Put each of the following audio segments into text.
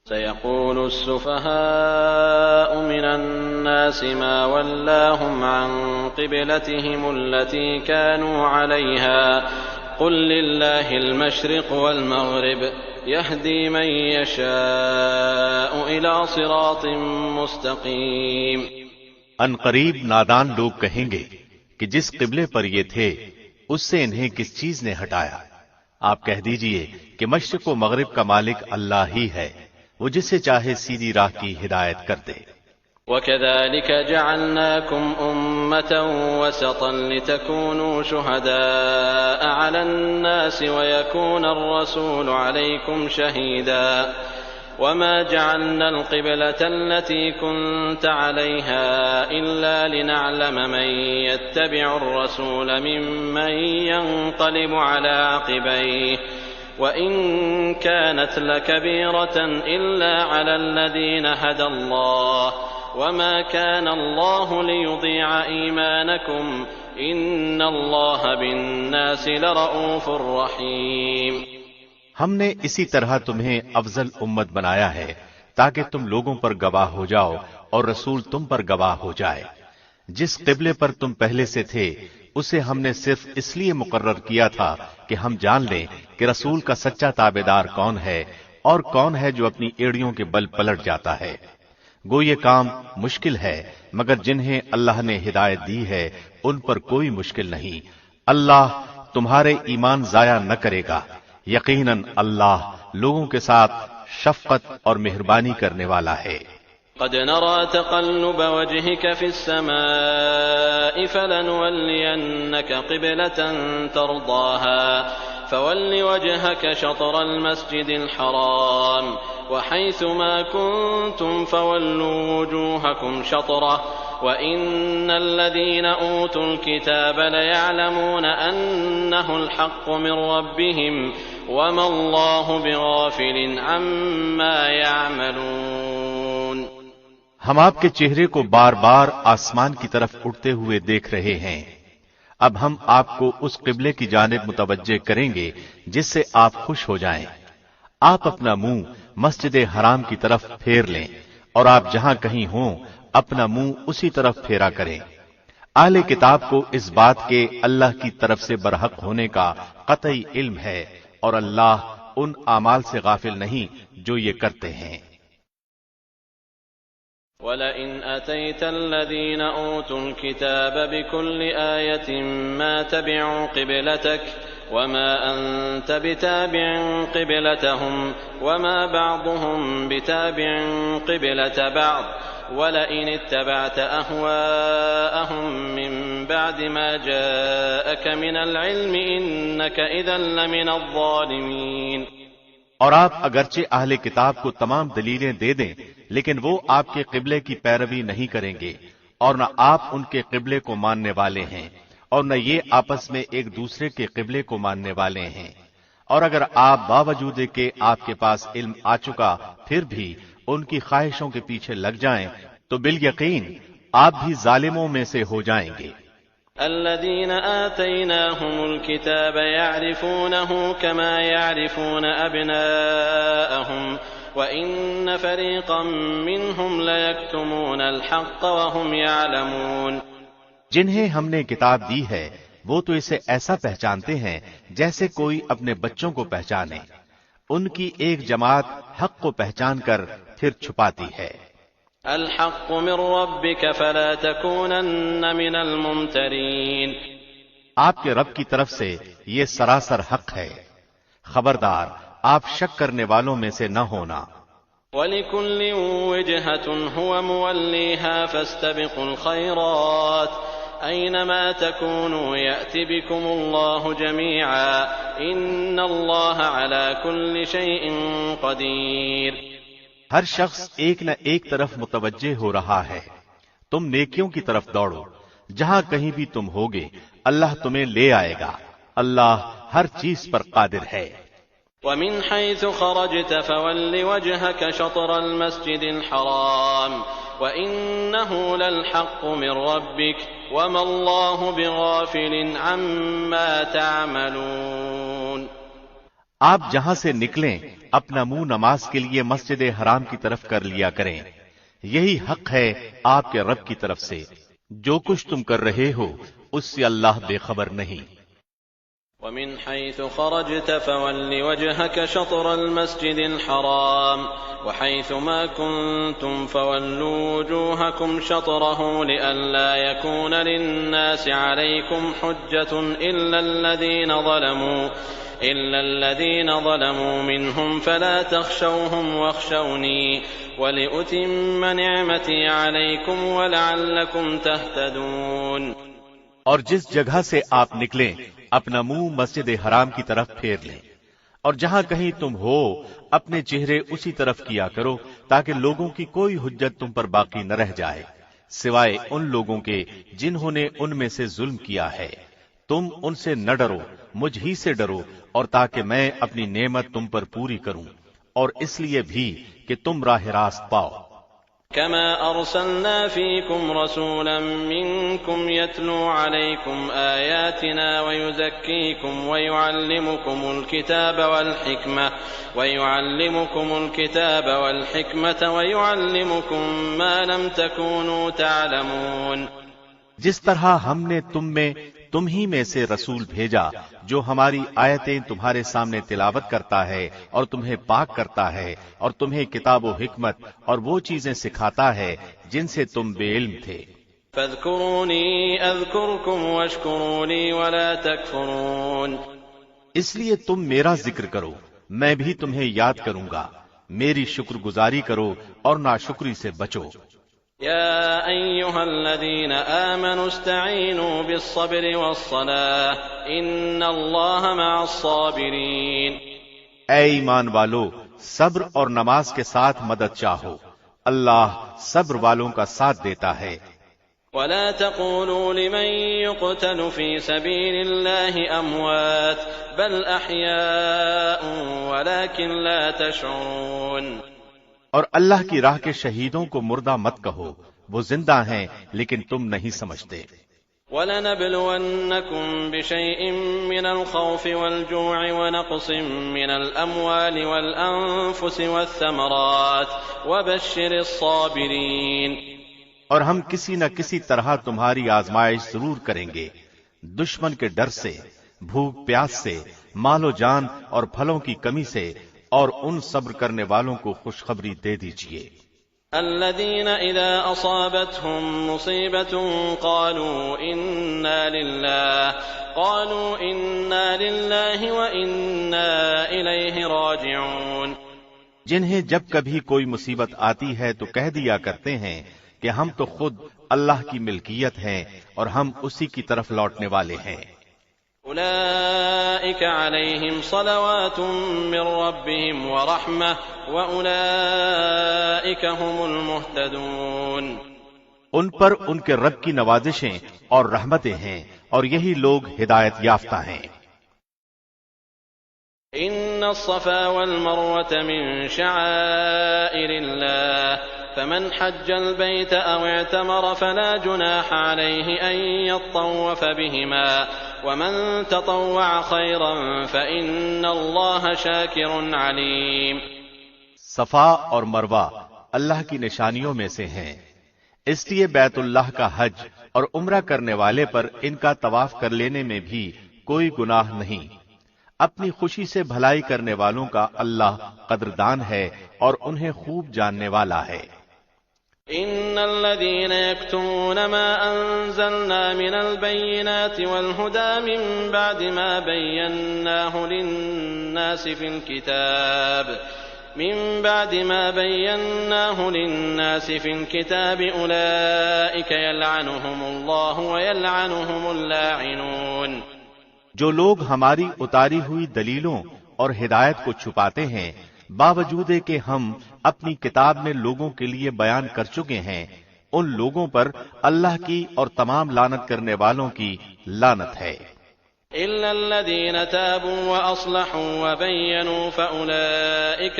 سيقول السفهاء من الناس ما ولاهم عن قبلتهم التي كانوا عليها قل لله المشرق والمغرب يهدي من يشاء إلى صراط مستقيم۔ ان قریب نادان لوگ کہیں گے کہ جس قبلے پر یہ تھے اس سے انہیں کس چیز نے ہٹایا؟ آپ کہہ دیجئے کہ مشرق و مغرب کا مالک اللہ ہی ہے، وہ جسے چاہے سیدھی راہ کی ہدایت کر دے۔ وَكَذَلِكَ جَعَلْنَاكُمْ أُمَّةً وَسَطًا لِتَكُونُوا شُهَدَاءَ عَلَى النَّاسِ وَيَكُونَ الرَّسُولُ عَلَيْكُمْ شَهِيدًا وَمَا جَعَلْنَا الْقِبْلَةَ الَّتِي كُنْتَ عَلَيْهَا إِلَّا لِنَعْلَمَ مَن يَتَّبِعُ الرَّسُولَ مِمَّن يَنقَلِبُ عَلَى عَقِبَيْهِ وَإِن كَانَتْ لَكَبِيرَةً إِلَّا عَلَى الَّذِينَ هَدَى اللَّهُ وَمَا كَانَ اللَّهُ لِيُضِيعَ إِيمَانَكُمْ إِنَّ اللَّه بِالنَّاسِ لَرَءُوفٌ رَحِيمٌ۔ ہم نے اسی طرح تمہیں افضل امت بنایا ہے تاکہ تم لوگوں پر گواہ ہو جاؤ اور رسول تم پر گواہ ہو جائے۔ جس قبلے پر تم پہلے سے تھے اسے ہم نے صرف اس لیے مقرر کیا تھا کہ ہم جان لیں کہ رسول کا سچا تابعدار کون ہے اور کون ہے جو اپنی ایڑیوں کے بل پلٹ جاتا ہے۔ گو یہ کام مشکل ہے مگر جنہیں اللہ نے ہدایت دی ہے ان پر کوئی مشکل نہیں۔ اللہ تمہارے ایمان ضائع نہ کرے گا، یقیناً اللہ لوگوں کے ساتھ شفقت اور مہربانی کرنے والا ہے۔ قد نرى تقلب وجهك في السماء فلنولينك قبلة ترضاها فول وجهك شطر المسجد الحرام وحيث ما كنتم فولوا وجوهكم شطره وإن الذين أوتوا الكتاب ليعلمون أنه الحق من ربهم وما الله بغافل عما يعملون۔ ہم آپ کے چہرے کو بار بار آسمان کی طرف اٹھتے ہوئے دیکھ رہے ہیں۔ اب ہم آپ کو اس قبلے کی جانب متوجہ کریں گے جس سے آپ خوش ہو جائیں۔ آپ اپنا منہ مسجد حرام کی طرف پھیر لیں اور آپ جہاں کہیں ہوں اپنا منہ اسی طرف پھیرا کریں۔ اہل کتاب کو اس بات کے اللہ کی طرف سے برحق ہونے کا قطعی علم ہے اور اللہ ان اعمال سے غافل نہیں جو یہ کرتے ہیں۔ وَلَئِنْ أَتَيْتَ الَّذِينَ أُوتُوا الْكِتَابَ بِكُلِّ آيَةٍ مَا تَبِعُوا قِبْلَتَكَ وَمَا أَنْتَ بِتَابِعٍ قِبْلَتَهُمْ وَمَا بَعْضُهُمْ بِتَابِعٍ قِبْلَةَ بَعْضٍ وَلَئِنِ اتَّبَعْتَ أَهْوَاءَهُمْ مِنْ بَعْدِ مَا جَاءَكَ مِنَ الْعِلْمِ إِنَّكَ إِذًا لَمِنَ الظَّالِمِينَ۔ اور آپ اگرچہ اہل کتاب کو تمام دلیلیں دے دیں لیکن وہ آپ کے قبلے کی پیروی نہیں کریں گے اور نہ آپ ان کے قبلے کو ماننے والے ہیں اور نہ یہ آپس میں ایک دوسرے کے قبلے کو ماننے والے ہیں۔ اور اگر آپ باوجود کہ آپ کے پاس علم آ چکا پھر بھی ان کی خواہشوں کے پیچھے لگ جائیں تو بالیقین آپ بھی ظالموں میں سے ہو جائیں گے۔ الذين آتيناهم الكتاب يعرفونه كما يعرفون أبناءهم وإن فريقا منهم ليكتمون الحق وهم يعلمون۔ جنہیں ہم نے کتاب دی ہے وہ تو اسے ایسا پہچانتے ہیں جیسے کوئی اپنے بچوں کو پہچانے، ان کی ایک جماعت حق کو پہچان کر پھر چھپاتی ہے۔ الحق من ربك فلا تكونن من الممترين۔ آپ کے رب کی طرف سے یہ سراسر حق ہے، خبردار آپ شک کرنے والوں میں سے نہ ہونا۔ وَلِكُلٍّ وِجْهَةٌ هُوَ مُوَلِّيهَا فَاسْتَبِقُوا الْخَيْرَاتِ أَيْنَمَا تَكُونُوا يَأْتِ بِكُمُ اللَّهُ جَمِيعًا إِنَّ اللَّهَ عَلَى كُلِّ شَيْءٍ قَدِيرٌ۔ ہر شخص ایک نہ ایک طرف متوجہ ہو رہا ہے، تم نیکیوں کی طرف دوڑو، جہاں کہیں بھی تم ہوگے اللہ تمہیں لے آئے گا، اللہ ہر چیز پر قادر ہے۔ وَمِنْ حَيْثُ خَرَجْتَ فَوَلِّ وَجْهَكَ شَطْرَ الْمَسْجِدِ الْحَرَامِ وَإِنَّهُ لَلْحَقُّ مِنْ رَبِّكَ وَمَا اللَّهُ بِغَافِلٍ عَمَّا تَعْمَلُونَ۔ آپ جہاں سے نکلیں اپنا منہ نماز کے لیے مسجد حرام کی طرف کر لیا کریں، یہی حق ہے آپ کے رب کی طرف سے، جو کچھ تم کر رہے ہو اس سے اللہ بے خبر نہیں۔ ومن حيث خرجت فول وجهك شطر المسجد الحرام وحيث ما كنتم فولوا وجوهكم شطره لئلا يكون للناس عليكم حجة إلا الذين ظلموا منهم فلا تخشوهم واخشوني ولأتم نعمتي عليكم ولعلكم تهتدون۔ اور جس جگہ سے آپ نکلیں اپنا منہ مسجد حرام کی طرف پھیر لیں، اور جہاں کہیں تم ہو اپنے چہرے اسی طرف کیا کرو تاکہ لوگوں کی کوئی حجت تم پر باقی نہ رہ جائے سوائے ان لوگوں کے جنہوں نے ان میں سے ظلم کیا ہے۔ تم ان سے نہ ڈرو، مجھ ہی سے ڈرو، اور تاکہ میں اپنی نعمت تم پر پوری کروں، اور اس لیے بھی کہ تم راہ راست پاؤ۔ كما أرسلنا فيكم رسولا منكم يتلو عليكم آياتنا ويزكيكم ويعلمكم الكتاب والحكمة ويعلمكم ما لم تكونوا تعلمون۔ جس طرح ہم نے تم ہی میں سے رسول بھیجا جو ہماری آیتیں تمہارے سامنے تلاوت کرتا ہے اور تمہیں پاک کرتا ہے اور تمہیں کتاب و حکمت اور وہ چیزیں سکھاتا ہے جن سے تم بے علم تھے۔ فاذكروني اذكركم واشكروا لي ولا تكفرون۔ اس لیے تم میرا ذکر کرو، میں بھی تمہیں یاد کروں گا، میری شکر گزاری کرو اور ناشکری سے بچو۔ يا أيها الذين آمنوا استعينوا بالصبر والصلاة إن الله مع الصابرين۔ اے ایمان والو، صبر اور نماز کے ساتھ مدد چاہو، اللہ صبر والوں کا ساتھ دیتا ہے۔ ولا تقولوا لمن يقتل في سبيل الله أموات بل أحياء ولكن لا تشعرون۔ اور اللہ کی راہ کے شہیدوں کو مردہ مت کہو، وہ زندہ ہیں لیکن تم نہیں سمجھتے۔ وَلَنَبْلُوَنَّكُمْ بِشَيْءٍ مِّنَ الْخَوْفِ وَالْجُوعِ وَنَقْصٍ مِّنَ الْأَمْوَالِ وَالْأَنفُسِ وَالثَّمَرَاتِ وَبَشِّرِ الصَّابِرِينَ۔ اور ہم کسی نہ کسی طرح تمہاری آزمائش ضرور کریں گے، دشمن کے ڈر سے، بھوک پیاس سے، مال و جان اور پھلوں کی کمی سے، اور ان صبر کرنے والوں کو خوشخبری دے دیجئے۔ الذين إذا أصابتهم مصيبة قالوا إنا لله وإنا إليه راجعون۔ جنہیں جب کبھی کوئی مصیبت آتی ہے تو کہہ دیا کرتے ہیں کہ ہم تو خود اللہ کی ملکیت ہیں اور ہم اسی کی طرف لوٹنے والے ہیں۔ أولئك عليهم صلوات من ربهم ورحمة وأولئك هم المهتدون۔ ان پر ان کے رب کی نوازشیں اور رحمتیں ہیں اور یہی لوگ ہدایت یافتہ ہیں۔ إن الصفا والمروة من شعائر الله فمن حج البيت أو اعتمر فلا جناح عليه أن يطوف بهما ومن تطوع خيرا فإن الله شاكر عليم۔ صفا اور مروہ اللہ کی نشانیوں میں سے ہیں، اس لیے بیت اللہ کا حج اور عمرہ کرنے والے پر ان کا طواف کر لینے میں بھی کوئی گناہ نہیں۔ اپنی خوشی سے بھلائی کرنے والوں کا اللہ قدردان ہے اور انہیں خوب جاننے والا ہے۔ إن الذين يكتمون ما أنزلنا من البينات والهدى من بعد ما بيناه للناس في الكتاب أولئك يلعنهم الله ويلعنهم اللاعنون۔ جو لوگ ہماری اتاری ہوئی دلیلوں اور ہدایت کو چھپاتے ہیں باوجود کہ ہم اپنی کتاب میں لوگوں کے لیے بیان کر چکے ہیں، ان لوگوں پر اللہ کی اور تمام لعنت کرنے والوں کی لعنت ہے۔ إلا الذين تابوا وأصلحوا وبينوا فأولئك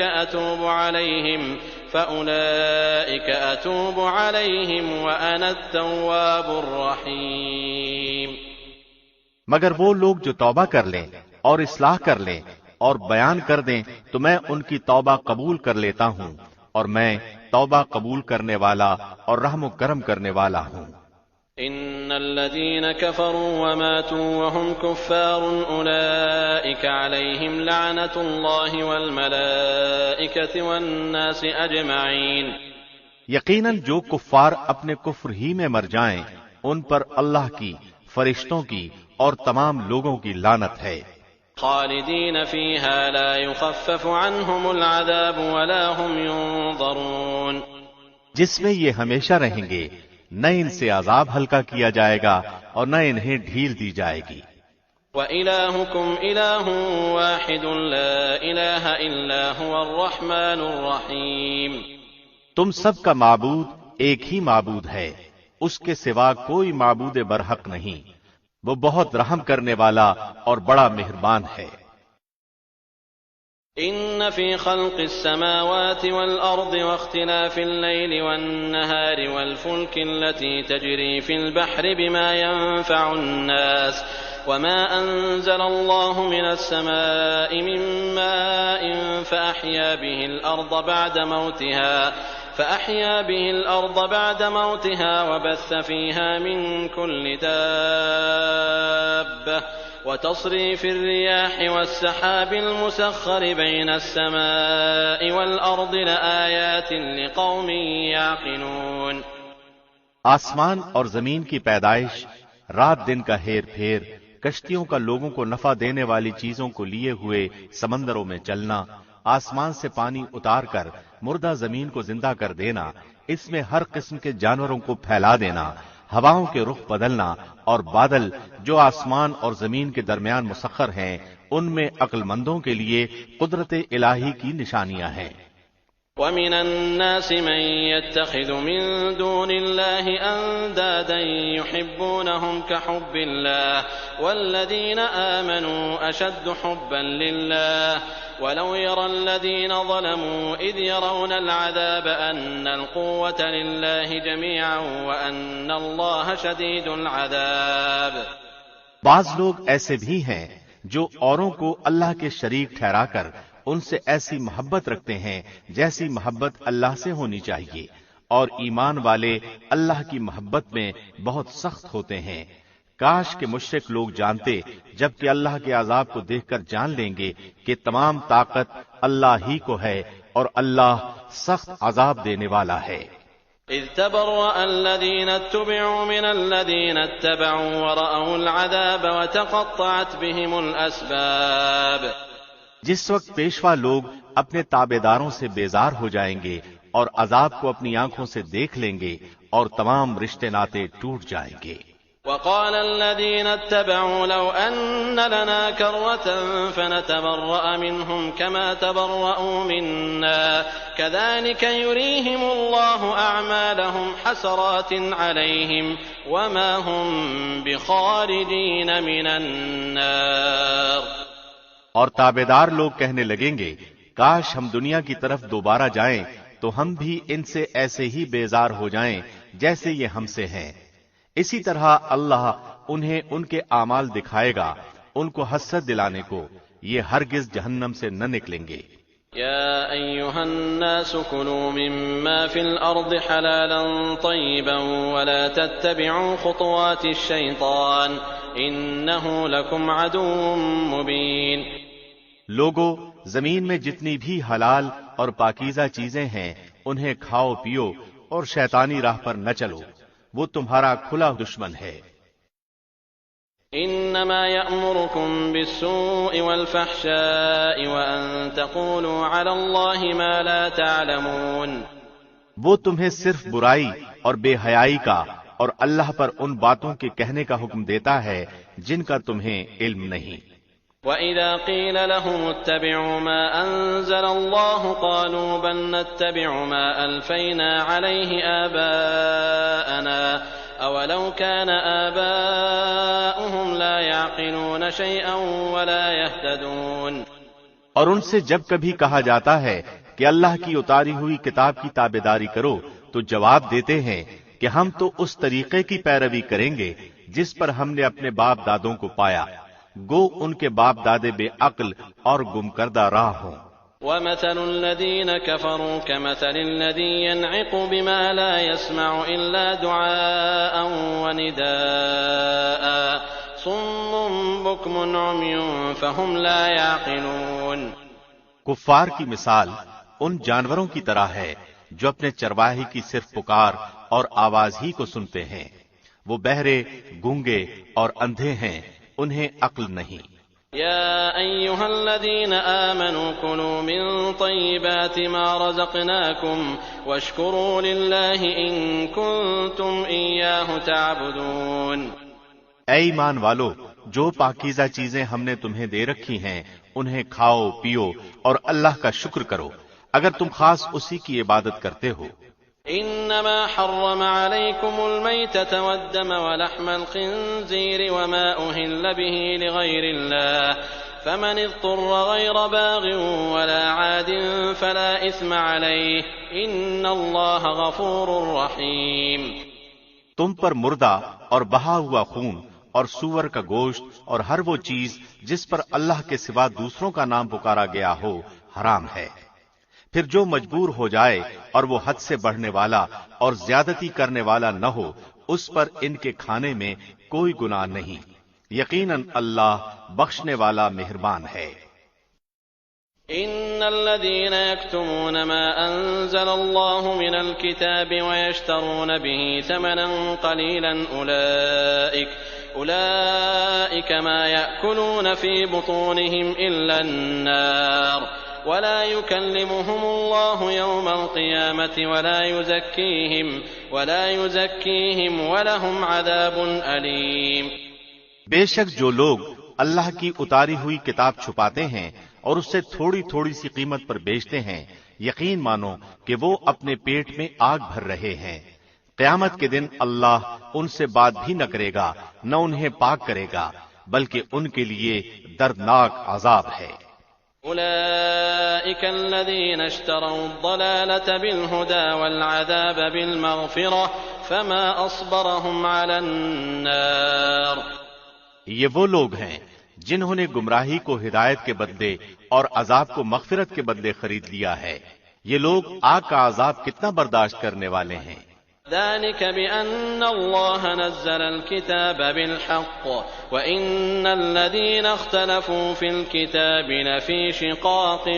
أتوب عليهم وأنا التواب الرحيم۔ مگر وہ لوگ جو توبہ کر لیں اور اصلاح کر لیں اور بیان کر دیں تو میں ان کی توبہ قبول کر لیتا ہوں، اور میں توبہ قبول کرنے والا اور رحم و کرم کرنے والا ہوں۔ ان الذين كفروا وماتوا وهم كفار اولئك عليهم لعنة الله والملائكة والناس اجمعين۔ یقیناً جو کفار اپنے کفر ہی میں مر جائیں ان پر اللہ کی، فرشتوں کی اور تمام لوگوں کی لعنت ہے۔ خالدين فيها لا يخفف عنهم العذاب ولا هم ينظرون۔ جس میں یہ ہمیشہ رہیں گے، نہ ان سے عذاب ہلکا کیا جائے گا اور نہ انہیں ڈھیل دی جائے گی۔ وَإِلَٰهُكُمْ إِلَٰهٌ وَاحِدٌ لَا إِلَٰهَ إِلَّا هُوَ الرَّحْمَٰنُ الرَّحِيمُ۔ تم سب کا معبود ایک ہی معبود ہے، اس کے سوا کوئی معبود برحق نہیں، وہ بہت رحم کرنے والا اور بڑا مہربان ہے۔ ان في خلق السماوات والارض واختلاف الليل والنهار والفلك التي تجري في البحر بما ينفع الناس وما انزل الله من السماء من ماء فاحيا به الارض بعد موتها وبث فيها من كل دابة وتصريف الرياح والسحاب المسخر بين السماء والأرض لآيات لقوم يعقلون۔ آسمان اور زمین کی پیدائش، رات دن کا ہیر پھیر، کشتیوں کا لوگوں کو نفع دینے والی چیزوں کو لیے ہوئے سمندروں میں چلنا، آسمان سے پانی اتار کر مردہ زمین کو زندہ کر دینا، اس میں ہر قسم کے جانوروں کو پھیلا دینا، ہواؤں کے رخ بدلنا اور بادل جو آسمان اور زمین کے درمیان مسخر ہیں، ان میں عقل مندوں کے لیے قدرت الہی کی نشانیاں ہیں۔ وَمِنَ النَّاسِ مَن يَتَّخِذُ مِن دُونِ اللَّهِ أَندَادًا يُحِبُّونَهُمْ كَحُبِّ اللَّهِ وَالَّذِينَ آمَنُوا أَشَدُّ حُبًّا لِّلَّهِ وَلَوْ يَرَى الَّذِينَ ظَلَمُوا إِذْ يَرَوْنَ الْعَذَابَ أَنَّ الْقُوَّةَ لِلَّهِ جَمِيعًا وَأَنَّ اللَّهَ شَدِيدُ الْعَذَابِ۔ بعض لوگ ایسے بھی ہیں جو اوروں کو اللہ کے شریک ٹھہرا کر ان سے ایسی محبت رکھتے ہیں جیسی محبت اللہ سے ہونی چاہیے، اور ایمان والے اللہ کی محبت میں بہت سخت ہوتے ہیں۔ کاش کہ مشرک لوگ جانتے جبکہ اللہ کے عذاب کو دیکھ کر جان لیں گے کہ تمام طاقت اللہ ہی کو ہے اور اللہ سخت عذاب دینے والا ہے۔ اذ تبرأ الذين اتبعوا من الذين اتبعوا ورأوا العذاب وتقطعت بهم الأسباب۔ جس وقت پیشوا لوگ اپنے تابعداروں سے بیزار ہو جائیں گے اور عذاب کو اپنی آنکھوں سے دیکھ لیں گے اور تمام رشتے ناطے ٹوٹ جائیں گے۔ وقال الذين اتبعوا لو أن لنا كرة فنتبرأ منهم كما تبرأوا منا كذلك يريهم الله أعمالهم حسرات عليهم وما هم بخارجين من النار۔ اور تابعدار لوگ کہنے لگیں گے کاش ہم دنیا کی طرف دوبارہ جائیں تو ہم بھی ان سے ایسے ہی بیزار ہو جائیں جیسے یہ ہم سے ہیں۔ اسی طرح اللہ انہیں ان کے اعمال دکھائے گا ان کو حسرت دلانے کو، یہ ہرگز جہنم سے نہ نکلیں گے۔ يا أيها الناس كلوا مما في الأرض حلالا طيبا ولا تتبعوا خطوات الشيطان إنه لكم عدو مبين۔ لوگو، زمین میں جتنی بھی حلال اور پاکیزہ چیزیں ہیں انہیں کھاؤ پیو اور شیطانی راہ پر نہ چلو، وہ تمہارا کھلا دشمن ہے۔ انما يأمركم بالسوء والفحشاء وان تقولوا على الله ما لا تعلمون۔ وہ تمہیں صرف برائی اور بے حیائی کا اور اللہ پر ان باتوں کے کہنے کا حکم دیتا ہے جن کا تمہیں علم نہیں۔ وَإِذَا قِيلَ لَهُمُ اتَّبِعُوا مَا أَنزَلَ اللَّهُ قَالُوا بَلْ نَتَّبِعُ مَا أَلْفَيْنَا عَلَيْهِ آبَاءَنَا أَوَلَوْ كَانَ آبَاؤُهُمْ لَا يَعْقِلُونَ شَيْئًا وَلَا يَهْتَدُونَ۔ اور ان سے جب کبھی کہا جاتا ہے کہ اللہ کی اتاری ہوئی کتاب کی تابعداری کرو تو جواب دیتے ہیں کہ ہم تو اس طریقے کی پیروی کریں گے جس پر ہم نے اپنے باپ دادوں کو پایا، گو ان کے باپ دادے بے عقل اور گم کردہ راہ ہوں۔ وَمَثَلُ الَّذِينَ كَفَرُوا كَمَثَلِ الَّذِي يَنْعِقُ بِمَا لَا يَسْمَعُ إِلَّا دُعَاءً وَنِدَاءً صُمٌّ بُكْمٌ عُمْيٌ فَهُمْ لَا يَعْقِلُونَ۔ کفار کی مثال ان جانوروں کی طرح ہے جو اپنے چرواہے کی صرف پکار اور آواز ہی کو سنتے ہیں، وہ بہرے، گونگے اور اندھے ہیں، انہیں عقل نہیں۔ يا أيها الذين آمنوا كلوا من طيبات ما رزقناكم واشكروا لله إن كنتم إياه تعبدون۔ اے ایمان والو، جو پاکیزہ چیزیں ہم نے تمہیں دے رکھی ہیں انہیں کھاؤ پیو اور اللہ کا شکر کرو اگر تم خاص اسی کی عبادت کرتے ہو۔ إنما حرم عليكم الميتة والدم ولحم الخنزير وما أهل به لغير الله فمن اضطر غير باغ ولا عاد فلا إثم عليه إن الله غفور رحيم۔ تم پر مردہ اور بہا ہوا خون اور سور کا گوشت اور ہر وہ چیز جس پر اللہ کے سوا دوسروں کا نام پکارا گیا ہو حرام ہے، پھر جو مجبور ہو جائے اور وہ حد سے بڑھنے والا اور زیادتی کرنے والا نہ ہو اس پر ان کے کھانے میں کوئی گناہ نہیں، یقیناً اللہ بخشنے والا مہربان ہے۔ إن الذين يكتمون ما أنزل الله من الكتاب ويشترون به ثمنا قليلا أولئك ما يأكلون في بطونهم إلا النار ولا يكلمهم الله يوم القيامة ولا يزكيهم ولهم عذاب أليم۔ بے شک جو لوگ اللہ کی اتاری ہوئی کتاب چھپاتے ہیں اور اس سے تھوڑی تھوڑی سی قیمت پر بیچتے ہیں، یقین مانو کہ وہ اپنے پیٹ میں آگ بھر رہے ہیں، قیامت کے دن اللہ ان سے بات بھی نہ کرے گا نہ انہیں پاک کرے گا، بلکہ ان کے لیے دردناک عذاب ہے۔ أولئك الذين اشتروا الضلالة بالهدى والعذاب بالمغفرة فما أصبرهم على النار۔ یہ وہ لوگ ہیں جنہوں نے گمراہی کو ہدایت کے بدلے اور عذاب کو مغفرت کے بدلے خرید لیا ہے، یہ لوگ آگ کا عذاب کتنا برداشت کرنے والے ہیں۔ ذلك بأن الله نزل الكتاب بالحق وإن الذين اختلفوا في الكتاب لفي شقاق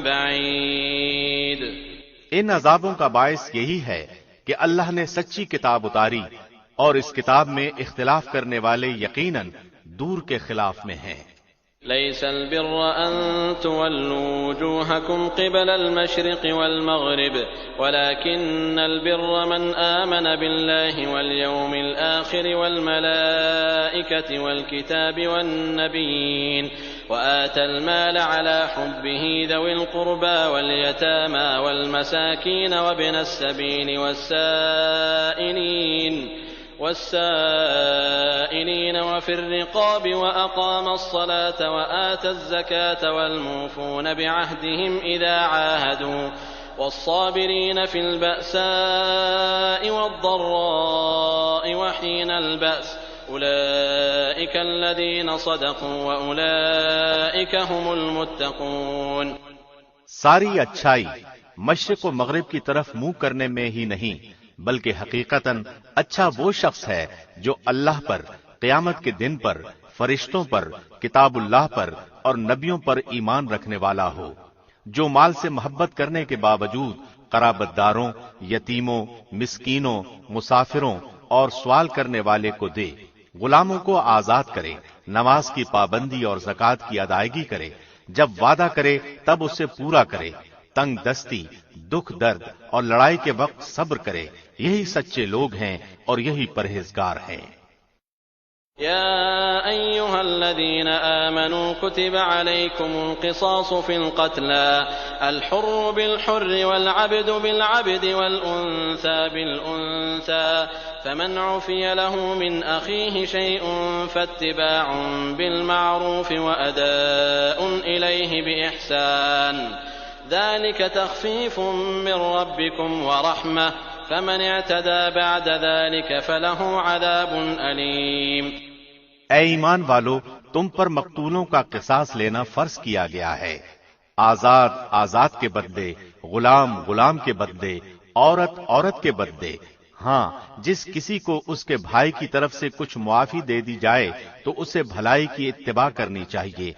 بعيد۔ ان عذابوں کا باعث یہی ہے کہ اللہ نے سچی کتاب اتاری اور اس کتاب میں اختلاف کرنے والے یقیناً دور کے خلاف میں ہیں۔ ليس البر أن تولوا وجوهكم قبل المشرق والمغرب ولكن البر من آمن بالله واليوم الآخر والملائكة والكتاب والنبيين وآتى المال على حبه ذوي القربى واليتامى والمساكين وابن السبيل والسائلين وفي الرقاب وأقام الصلاة وآتى الزكاة والموفون بعهدهم إذا عاهدوا والصابرين في البأساء والضراء وحين البأس أولئك الذين صدقوا وأولئك هم المتقون۔ ساری اچھائی مشرق و مغرب کی طرف منہ کرنے میں ہی نہیں بلکہ حقیقتاً اچھا وہ شخص ہے جو اللہ پر، قیامت کے دن پر، فرشتوں پر، کتاب اللہ پر اور نبیوں پر ایمان رکھنے والا ہو، جو مال سے محبت کرنے کے باوجود قرابت داروں، یتیموں، مسکینوں، مسافروں اور سوال کرنے والے کو دے، غلاموں کو آزاد کرے، نماز کی پابندی اور زکوٰۃ کی ادائیگی کرے، جب وعدہ کرے تب اسے پورا کرے، تنگ دستی، دکھ درد اور لڑائی کے وقت صبر کرے، یہی سچے لوگ ہیں اور یہی پرہیزگار ہیں۔ يا أيها الذين آمنوا كتب عليكم القصاص في القتلى الحر بالحر والعبد بالعبد والأنثى بالأنثى فمن عفي له من أخيه شيء فاتباع بالمعروف وأداء إليه بإحسان ذلك تخفيف من ربكم ورحمة فمن اعتدى بعد ذلك فله عذاب أليم۔ اے ایمان والو، تم پر مقتولوں کا قصاص لینا فرض کیا گیا ہے، آزاد کے بدلے، غلام کے بدلے، عورت کے بدلے۔ ہاں، جس کسی کو اس کے بھائی کی طرف سے کچھ معافی دے دی جائے تو اسے بھلائی کی اتباع کرنی چاہیے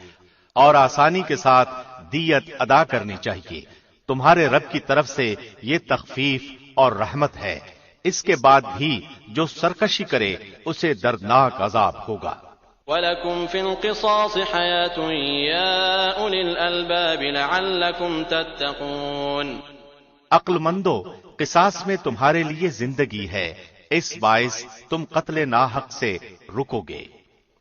اور آسانی کے ساتھ دیت ادا کرنی چاہیے۔ تمہارے رب کی طرف سے یہ تخفیف اور رحمت ہے۔ اس کے بعد بھی جو سرکشی کرے اسے دردناک عذاب ہوگا۔ وَلَكُمْ فِي الْقِصَاصِ حَيَاةٌ يَا أُولِي الْأَلْبَابِ لَعَلَّكُمْ تَتَّقُونَ۔ عقل مندو، قصاص میں تمہارے لیے زندگی ہے، اس باعث تم قتل ناحق سے رکو گے۔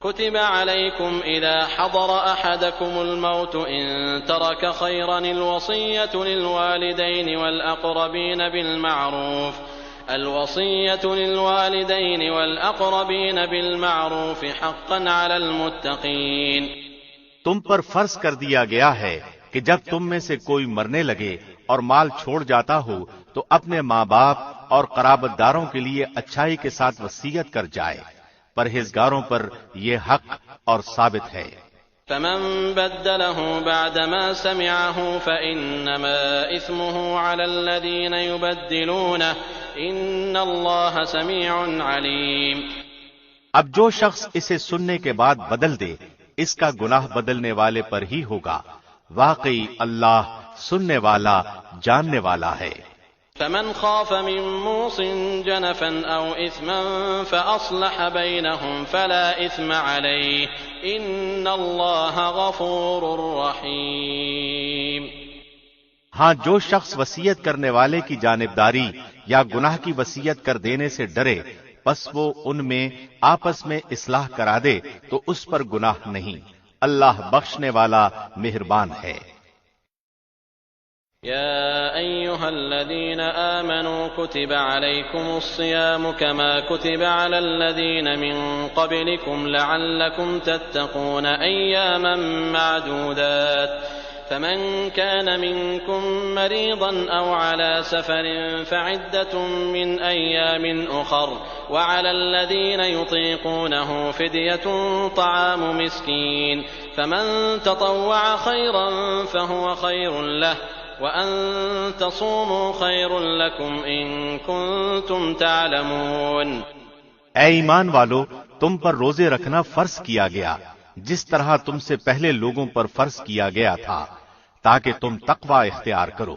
كتب عليكم إذا حضر أحدكم الموت إن ترك خيرا الوصية للوالدين والأقربين بالمعروف حقا على المتقين۔ تم پر فرض کر دیا گیا ہے کہ جب تم میں سے کوئی مرنے لگے اور مال چھوڑ جاتا ہو تو اپنے ماں باپ اور قرابت داروں کے لیے اچھائی کے ساتھ وصیت کر جائے، پرہیزگاروں پر یہ حق اور ثابت ہے۔ فمن بدله بعدما سمعه فإنما إثمه على الذين يبدلونه إن الله سميع عليم۔ اب جو شخص اسے سننے کے بعد بدل دے اس کا گناہ بدلنے والے پر ہی ہوگا، واقعی اللہ سننے والا جاننے والا ہے۔ فمن خاف من موص جنفا أو إثما فأصلح بينهم فلا إثم عليه إن الله غفور رحيم۔ ہاں، جو شخص وصیت کرنے والے کی جانبداری یا گناہ کی وصیت کر دینے سے ڈرے پس وہ ان میں آپس میں اصلاح کرا دے تو اس پر گناہ نہیں، اللہ بخشنے والا مہربان ہے۔ يا أيها الذين آمنوا كتب عليكم الصيام كما كتب على الذين من قبلكم لعلكم تتقون أياما معدودات فمن كان منكم مريضا أو على سفر فعدة من أيام أخر وعلى الذين يطيقونه فدية طعام مسكين فمن تطوع خيرا فهو خير له وَأَن تَصُومُوا خَيْرٌ لَكُمْ إِن كُنتُمْ تَعْلَمُونَ۔ اے ایمان والو، تم پر روزے رکھنا فرض کیا گیا جس طرح تم سے پہلے لوگوں پر فرض کیا گیا تھا تاکہ تم تقوی اختیار کرو۔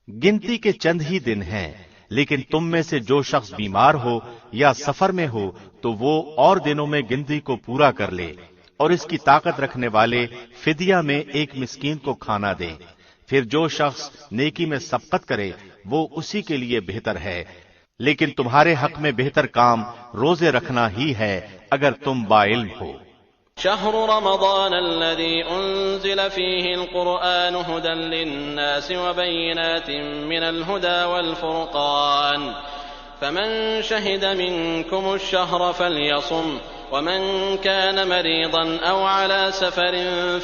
گنتی کے چند ہی دن ہیں، لیکن تم میں سے جو شخص بیمار ہو یا سفر میں ہو تو وہ اور دنوں میں گنتی کو پورا کر لے، اور اس کی طاقت رکھنے والے فدیہ میں ایک مسکین کو کھانا دیں۔ پھر جو شخص نیکی میں سبقت کرے وہ اسی کے لیے بہتر ہے، لیکن تمہارے حق میں بہتر کام روزے رکھنا ہی ہے اگر تم باعلم ہو۔ شهر رمضان الذي أنزل فيه القرآن هدى للناس وبينات من الهدى والفرقان فمن شهد منكم الشهر فليصم ومن كان مريضا أو على سفر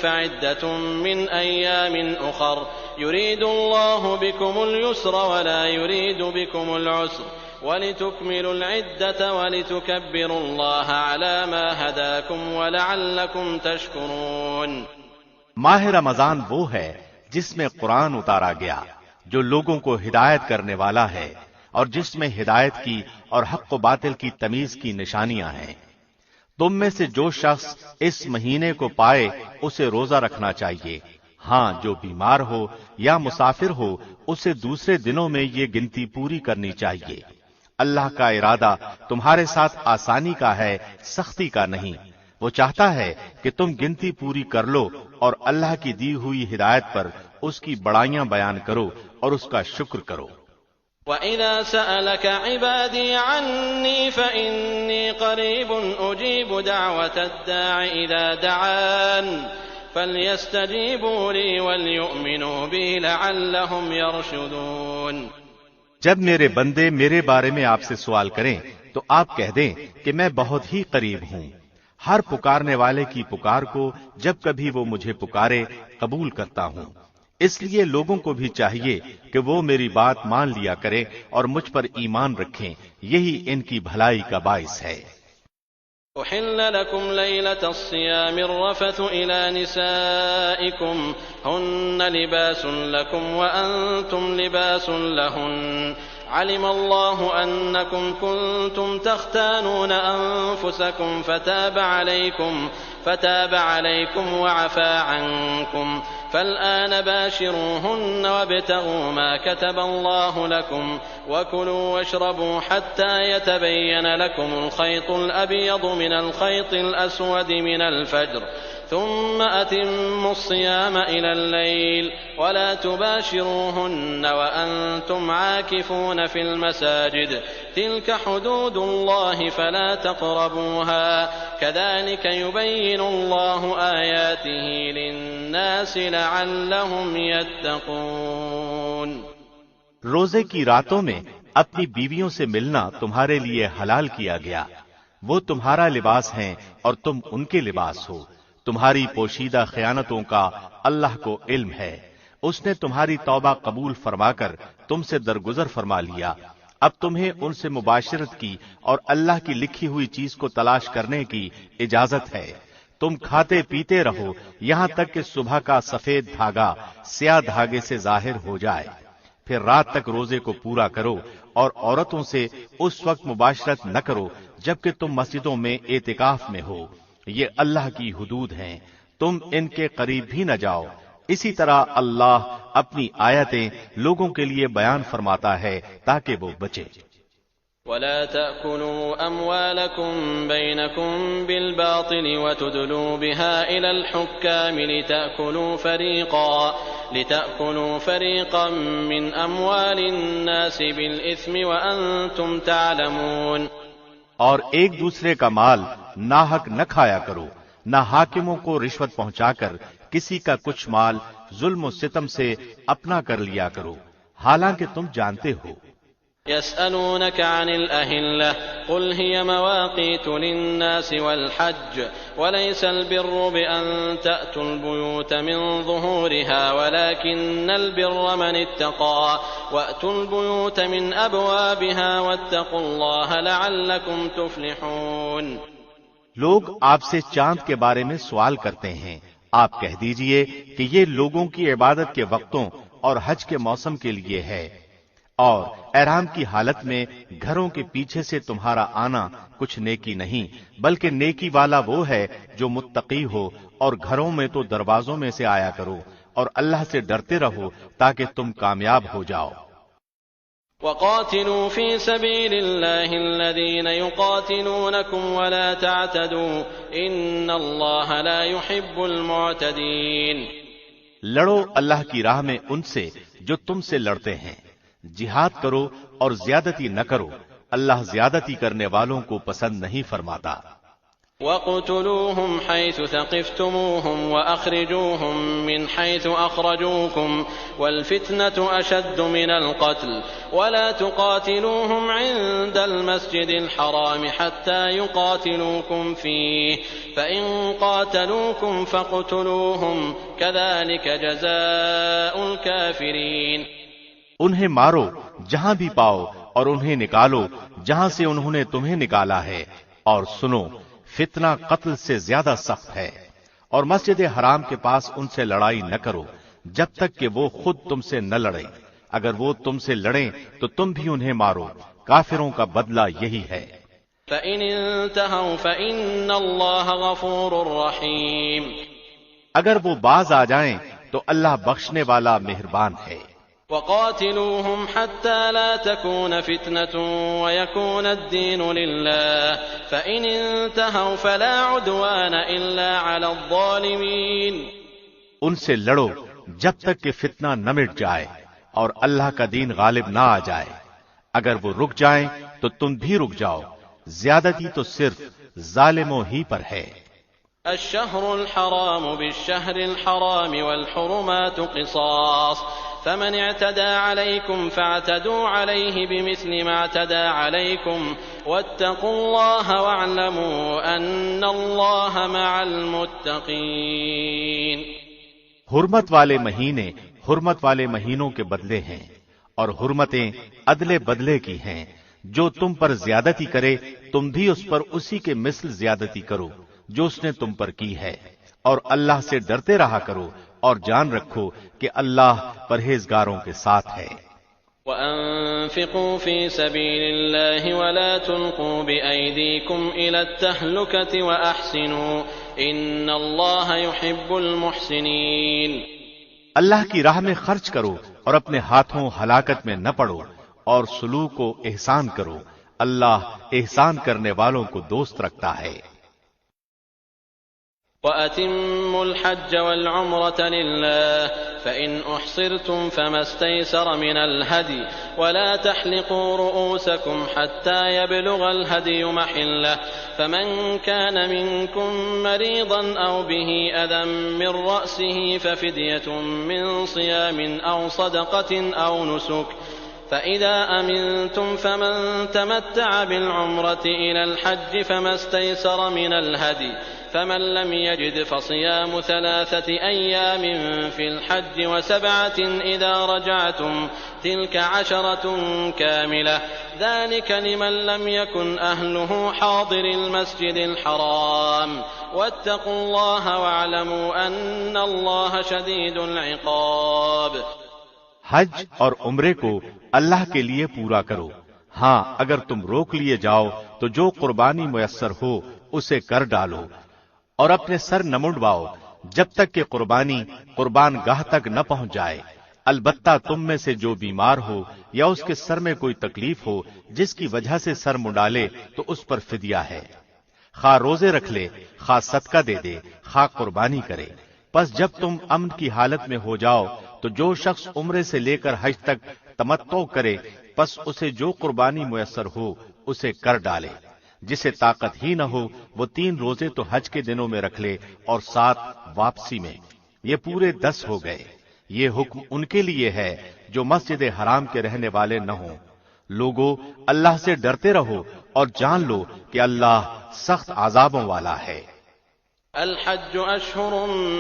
فعدة من أيام أخر يريد الله بكم اليسر ولا يريد بكم العسر وَلِتُكْمِلُوا الْعِدَّةَ وَلِتُكَبِّرُوا اللَّهَ عَلَى مَا هَدَاكُمْ وَلَعَلَّكُمْ تَشْكُرُونَ۔ ماہ رمضان وہ ہے جس میں قرآن اتارا گیا جو لوگوں کو ہدایت کرنے والا ہے اور جس میں ہدایت کی اور حق و باطل کی تمیز کی نشانیاں ہیں۔ تم میں سے جو شخص اس مہینے کو پائے اسے روزہ رکھنا چاہیے، ہاں جو بیمار ہو یا مسافر ہو اسے دوسرے دنوں میں یہ گنتی پوری کرنی چاہیے۔ اللہ کا ارادہ تمہارے ساتھ آسانی کا ہے، سختی کا نہیں۔ وہ چاہتا ہے کہ تم گنتی پوری کر لو اور اللہ کی دی ہوئی ہدایت پر اس کی بڑائیاں بیان کرو اور اس کا شکر کرو۔ وَإِذَا سَأَلَكَ عِبَادِي عَنِّي فَإِنِّي قَرِيبٌ أُجِيبُ دَعْوَةَ الدَّاعِ إِذَا دَعَانِ فَلْيَسْتَجِيبُوا لِي وَلْيُؤْمِنُوا بِي لَعَلَّهُمْ يَرْشُدُونَ۔ جب میرے بندے میرے بارے میں آپ سے سوال کریں تو آپ کہہ دیں کہ میں بہت ہی قریب ہوں، ہر پکارنے والے کی پکار کو جب کبھی وہ مجھے پکارے قبول کرتا ہوں۔ اس لیے لوگوں کو بھی چاہیے کہ وہ میری بات مان لیا کریں اور مجھ پر ایمان رکھیں، یہی ان کی بھلائی کا باعث ہے۔ أحل لكم ليلة الصيام الرفث إلى نسائكم هن لباس لكم وأنتم لباس لهن علم الله أنكم كنتم تختانون أنفسكم فتاب عليكم وعفى عنكم فالآن باشروهن وابتغوا ما كتب الله لكم وكلوا واشربوا حتى يتبين لكم الخيط الأبيض من الخيط الأسود من الفجر ثم أتموا الصيام إلى الليل ولا تباشروهن وأنتم عاكفون في المساجد تلك حدود الله فلا تقربوها كذلك يبين الله آياته للناس لعلهم يتقون۔ روزے کی راتوں میں اپنی بیویوں سے ملنا تمہارے لیے حلال کیا گیا، وہ تمہارا لباس ہیں اور تم ان کے لباس ہو۔ تمہاری پوشیدہ خیانتوں کا اللہ کو علم ہے، اس نے تمہاری توبہ قبول فرما کر تم سے درگزر فرما لیا۔ اب تمہیں ان سے مباشرت کی اور اللہ کی لکھی ہوئی چیز کو تلاش کرنے کی اجازت ہے۔ تم کھاتے پیتے رہو یہاں تک کہ صبح کا سفید دھاگا سیاہ دھاگے سے ظاہر ہو جائے، پھر رات تک روزے کو پورا کرو اور عورتوں سے اس وقت مباشرت نہ کرو جبکہ تم مسجدوں میں اعتکاف میں ہو۔ یہ اللہ کی حدود ہیں، تم ان کے قریب بھی نہ جاؤ۔ اسی طرح اللہ اپنی آیتیں لوگوں کے لیے بیان فرماتا ہے تاکہ وہ بچے۔ ولا تأكلوا أموالكم بينكم بالباطل وتدلوا بها إلى الحكام لتأكلوا فريقا من أموال الناس بالإثم وأنتم تعلمون۔ اور ایک دوسرے کا مال ناحق نہ کھایا کرو، نہ حاکموں کو رشوت پہنچا کر کسی کا کچھ مال ظلم و ستم سے اپنا کر لیا کرو، حالانکہ تم جانتے ہو۔ يسألونك عن الأهلة قل هي مواقيت للناس والحج وليس البر بأن تأتوا البيوت من ظهورها ولكن البر من اتقى وأتوا البيوت من أبوابها واتقوا الله لعلكم تفلحون۔ لوگ آپ سے چاند کے بارے میں سوال کرتے ہیں، آپ کہہ دیجئے کہ یہ لوگوں کی عبادت کے وقتوں اور حج کے موسم کے لیے ہے، اور احرام کی حالت میں گھروں کے پیچھے سے تمہارا آنا کچھ نیکی نہیں، بلکہ نیکی والا وہ ہے جو متقی ہو، اور گھروں میں تو دروازوں میں سے آیا کرو اور اللہ سے ڈرتے رہو تاکہ تم کامیاب ہو جاؤ۔ وقاتلوا في سبيل الله الذين يقاتلونكم ولا تعتدوا إن الله لا يحب المعتدين۔ لڑو اللہ کی راہ میں ان سے جو تم سے لڑتے ہیں، جہاد کرو اور زیادتی نہ کرو، اللہ زیادتی کرنے والوں کو پسند نہیں فرماتا۔ وَاقْتُلُوهُمْ حَيْثُ ثَقِفْتُمُوهُمْ وَأَخْرِجُوهُمْ مِنْ حَيْثُ أَخْرَجُوكُمْ وَالْفِتْنَةُ أَشَدُّ مِنَ الْقَتْلِ وَلَا تُقَاتِلُوهُمْ عِندَ الْمَسْجِدِ الْحَرَامِ حَتَّى يُقَاتِلُوكُمْ فِيهِ فَإِنْ قَاتَلُوكُمْ فَاقْتُلُوهُمْ كَذَلِكَ جَزَاءُ الْكَافِرِينَ۔ انہیں مارو جہاں بھی پاؤ اور انہیں نکالو جہاں سے انہوں نے تمہیں نکالا ہے، اور سنو فتنہ قتل سے زیادہ سخت ہے، اور مسجد حرام کے پاس ان سے لڑائی نہ کرو جب تک کہ وہ خود تم سے نہ لڑیں، اگر وہ تم سے لڑیں تو تم بھی انہیں مارو، کافروں کا بدلہ یہی ہے۔ فَإِنِ انْتَهَوْا فَإِنَّ اللَّهَ غَفُورٌ رَحِيمٌ۔ اگر وہ باز آ جائیں تو اللہ بخشنے والا مہربان ہے۔ وَقَاتِلُوهُمْ حَتَّى لَا تَكُونَ فِتْنَةٌ وَيَكُونَ الدِّينُ لِلَّهِ فَإِنِ انْتَهَوْا فَلَا عُدْوَانَ إِلَّا عَلَى الظَّالِمِينَ۔ ان سے لڑو جب تک کہ فتنہ نہ مٹ جائے اور اللہ کا دین غالب نہ آ جائے، اگر وہ رک جائیں تو تم بھی رک جاؤ، زیادتی تو صرف ظالموں ہی پر ہے۔ الشهر الحرام بالشهر الحرام والحرمات قصاص فمن اعتدى عليكم فاعتدوا عليه بمثل ما اعتدى عليكم واتقوا الله واعلموا أن الله مع المتقين۔ حرمت والے مہینے حرمت والے مہینوں کے بدلے ہیں، اور حرمتیں عدلے بدلے کی ہیں۔ جو تم پر زیادتی کرے تم بھی اس پر اسی کے مثل زیادتی کرو جو اس نے تم پر کی ہے، اور اللہ سے ڈرتے رہا کرو اور جان رکھو کہ اللہ پرہیزگاروں کے ساتھ ہے۔ وَأَنفِقُوا فِي سَبِيلِ اللَّهِ وَلَا تُلْقُوا بِأَيْدِيكُمْ إِلَى التَّهْلُكَةِ وَأَحْسِنُوا إِنَّ اللَّهَ يُحِبُّ الْمُحْسِنِينَ۔ اللہ کی راہ میں خرچ کرو اور اپنے ہاتھوں ہلاکت میں نہ پڑو، اور سلوک و احسان کرو، اللہ احسان کرنے والوں کو دوست رکھتا ہے۔ وَأَتِمُّوا الْحَجَّ وَالْعُمْرَةَ لِلَّهِ فَإِنْ أُحْصِرْتُمْ فَمَا اسْتَيْسَرَ مِنَ الْهَدْيِ وَلَا تَحْلِقُوا رُؤُوسَكُمْ حَتَّى يَبْلُغَ الْهَدْيُ مَحِلَّهُ فَمَنْ كَانَ مِنْكُمْ مَرِيضًا أَوْ بِهِ أَذًى مِنْ رَأْسِهِ فَفِدْيَةٌ مِنْ صِيَامٍ أَوْ صَدَقَةٍ أَوْ نُسُكٍ فَإِذَا أَمِنْتُمْ فَمَنْ تَمَتَّعَ بِالْعُمْرَةِ إِلَى الْحَجِّ فَمَا اسْتَيْسَرَ مِنَ الْهَدْيِ فمن لم يجد فصيام 3 أيام في الحج و7 إذا رجعتم تلك 10 كاملة ذلك لمن لم يكن أهله حاضر المسجد الحرام واتقوا الله واعلموا أن الله شديد العقاب۔ حج اور عمرے کو اللہ کے لیے پورا کرو، ہاں اگر تم روک لیے جاؤ تو جو قربانی میسر ہو اسے کر ڈالو، اور اپنے سر نہ منڈواؤ جب تک کہ قربانی قربان گاہ تک نہ پہنچ جائے۔ البتہ تم میں سے جو بیمار ہو یا اس کے سر میں کوئی تکلیف ہو جس کی وجہ سے سر منڈالے تو اس پر فدیہ ہے، خواہ روزے رکھ لے، خواہ صدقہ دے دے، خواہ قربانی کرے۔ پس جب تم امن کی حالت میں ہو جاؤ تو جو شخص عمرے سے لے کر حج تک تمتع کرے پس اسے جو قربانی میسر ہو اسے کر ڈالے۔ جسے طاقت ہی نہ ہو وہ 3 روزے تو حج کے دنوں میں رکھ لے اور 7 واپسی میں، یہ پورے 10 ہو گئے۔ یہ حکم ان کے لیے ہے جو مسجد حرام کے رہنے والے نہ ہوں۔ لوگو اللہ سے ڈرتے رہو اور جان لو کہ اللہ سخت عذابوں والا ہے۔ الحج أشهر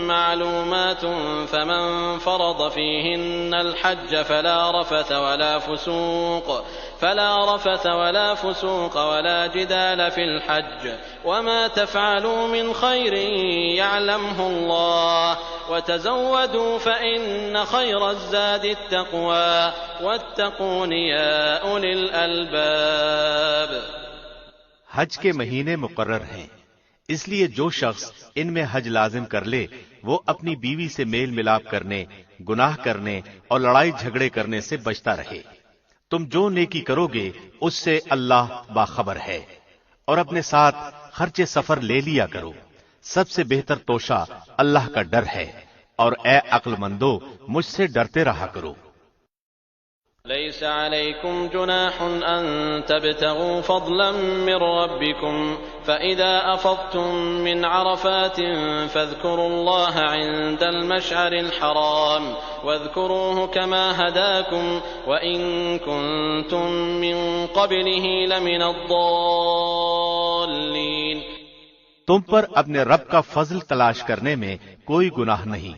معلومات فمن فرض فيهن الحج فلا رفث ولا فسوق ولا جدال في الحج وما تفعلوا من خير يعلمه الله وتزودوا فإن خير الزاد التقوى واتقون يا أولي الألباب۔ حج کے مہینے مقرر ہیں، اس لیے جو شخص ان میں حج لازم کر لے وہ اپنی بیوی سے میل ملاپ کرنے، گناہ کرنے اور لڑائی جھگڑے کرنے سے بچتا رہے۔ تم جو نیکی کرو گے اس سے اللہ باخبر ہے، اور اپنے ساتھ خرچ سفر لے لیا کرو۔ سب سے بہتر توشہ اللہ کا ڈر ہے، اور اے عقل مندو مجھ سے ڈرتے رہا کرو۔ ليس عليكم جناح أن تبتغوا فضلا من ربكم فإذا أفضتم من عرفات فاذكروا الله عند المشعر الحرام واذكروه كما هداكم وإن كنتم من قبله لمن الضالين۔ تم پر اپنے رب کا فضل تلاش کرنے میں کوئی گناہ نہیں۔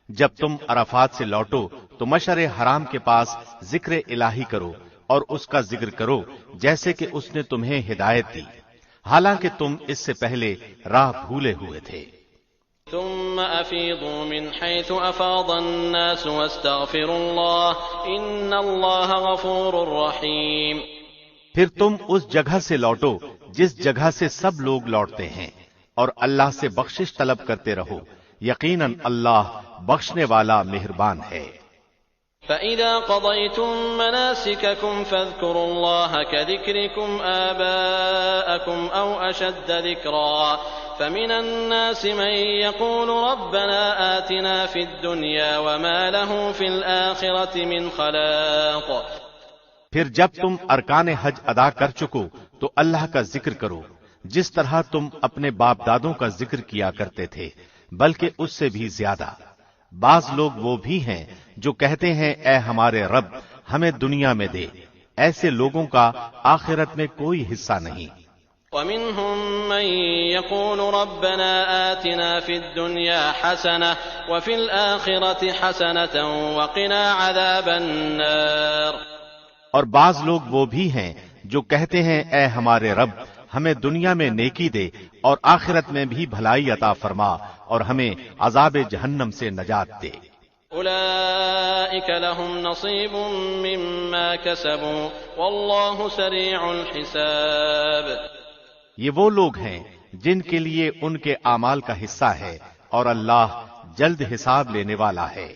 جب تم عرفات سے لوٹو تو مشعر حرام کے پاس ذکر الہی کرو اور اس کا ذکر کرو جیسے کہ اس نے تمہیں ہدایت دی، حالانکہ تم اس سے پہلے راہ بھولے ہوئے تھے۔ ثم افیضوا من حيث افاض الناس واستغفروا الله ان الله غفور رحیم۔ پھر تم اس جگہ سے لوٹو جس جگہ سے سب لوگ لوٹتے ہیں، اور اللہ سے بخشش طلب کرتے رہو، یقیناً اللہ بخشنے والا مہربان ہے۔ فَإِذَا قَضَيْتُم مَّنَاسِكَكُمْ فَاذْكُرُوا اللَّهَ كَذِكْرِكُمْ آبَاءَكُمْ أَوْ أَشَدَّ ذِكْرًا فَمِنَ النَّاسِ مَن يَقُولُ رَبَّنَا آتِنَا فِي الدُّنْيَا وَمَا لَهُ فِي الْآخِرَةِ مِنْ خَلَاقٍ۔ پھر جب تم ارکان حج ادا کر چکو تو اللہ کا ذکر کرو جس طرح تم اپنے باپ دادوں کا ذکر کیا کرتے تھے، بلکہ اس سے بھی زیادہ۔ بعض لوگ وہ بھی ہیں جو کہتے ہیں اے ہمارے رب ہمیں دنیا میں دے، ایسے لوگوں کا آخرت میں کوئی حصہ نہیں۔ وَمِنْهُمْ مَن يَقُولُ رَبَّنَا آتِنَا فِي الدُّنْيَا حَسَنَةً وَفِي الْآخِرَةِ حَسَنَةً وَقِنَا عَذَابَ النَّارِ۔ اور بعض لوگ وہ بھی ہیں جو کہتے ہیں اے ہمارے رب ہمیں دنیا میں نیکی دے اور آخرت میں بھی بھلائی عطا فرما اور ہمیں عذاب جہنم سے نجات دے۔ أولئك لهم نصيب مما كسبوا والله سريع الحساب۔ یہ وہ لوگ ہیں جن کے لیے ان کے اعمال کا حصہ ہے اور اللہ جلد حساب لینے والا ہے۔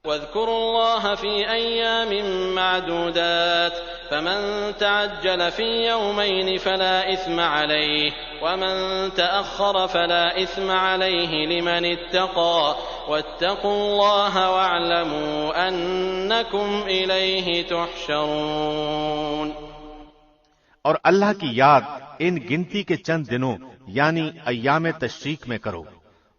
واذكروا الله في أيام معدودات فمن تعجل في يومين فلا إثم عليه ومن تأخر فلا إثم عليه لمن اتقى واتقوا الله واعلموا أنكم إليه تحشرون۔ اور اللہ کی یاد ان گنتی کے چند دنوں یعنی ایام تشریق میں کرو،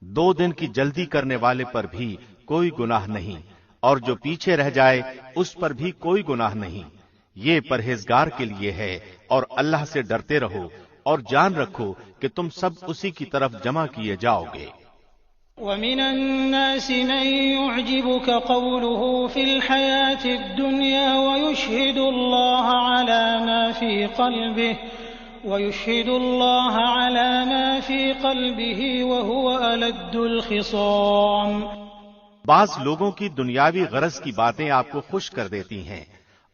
2 دن کی جلدی کرنے والے پر بھی کوئی گناہ نہیں اور جو پیچھے رہ جائے اس پر بھی کوئی گناہ نہیں، یہ پرہیزگار کے لیے ہے۔ اور اللہ سے ڈرتے رہو اور جان رکھو کہ تم سب اسی کی طرف جمع کیے جاؤ گے۔ وَمِنَ النَّاسِ مَن يُعْجِبُكَ قَوْلُهُ فِي الْحَيَاةِ الدُّنْيَا وَيُشْهِدُ اللَّهَ عَلَى مَا فِي قَلْبِهِ وَهُوَ أَلَدُّ الْخِصَامِ۔ بعض لوگوں کی دنیاوی غرض کی باتیں آپ کو خوش کر دیتی ہیں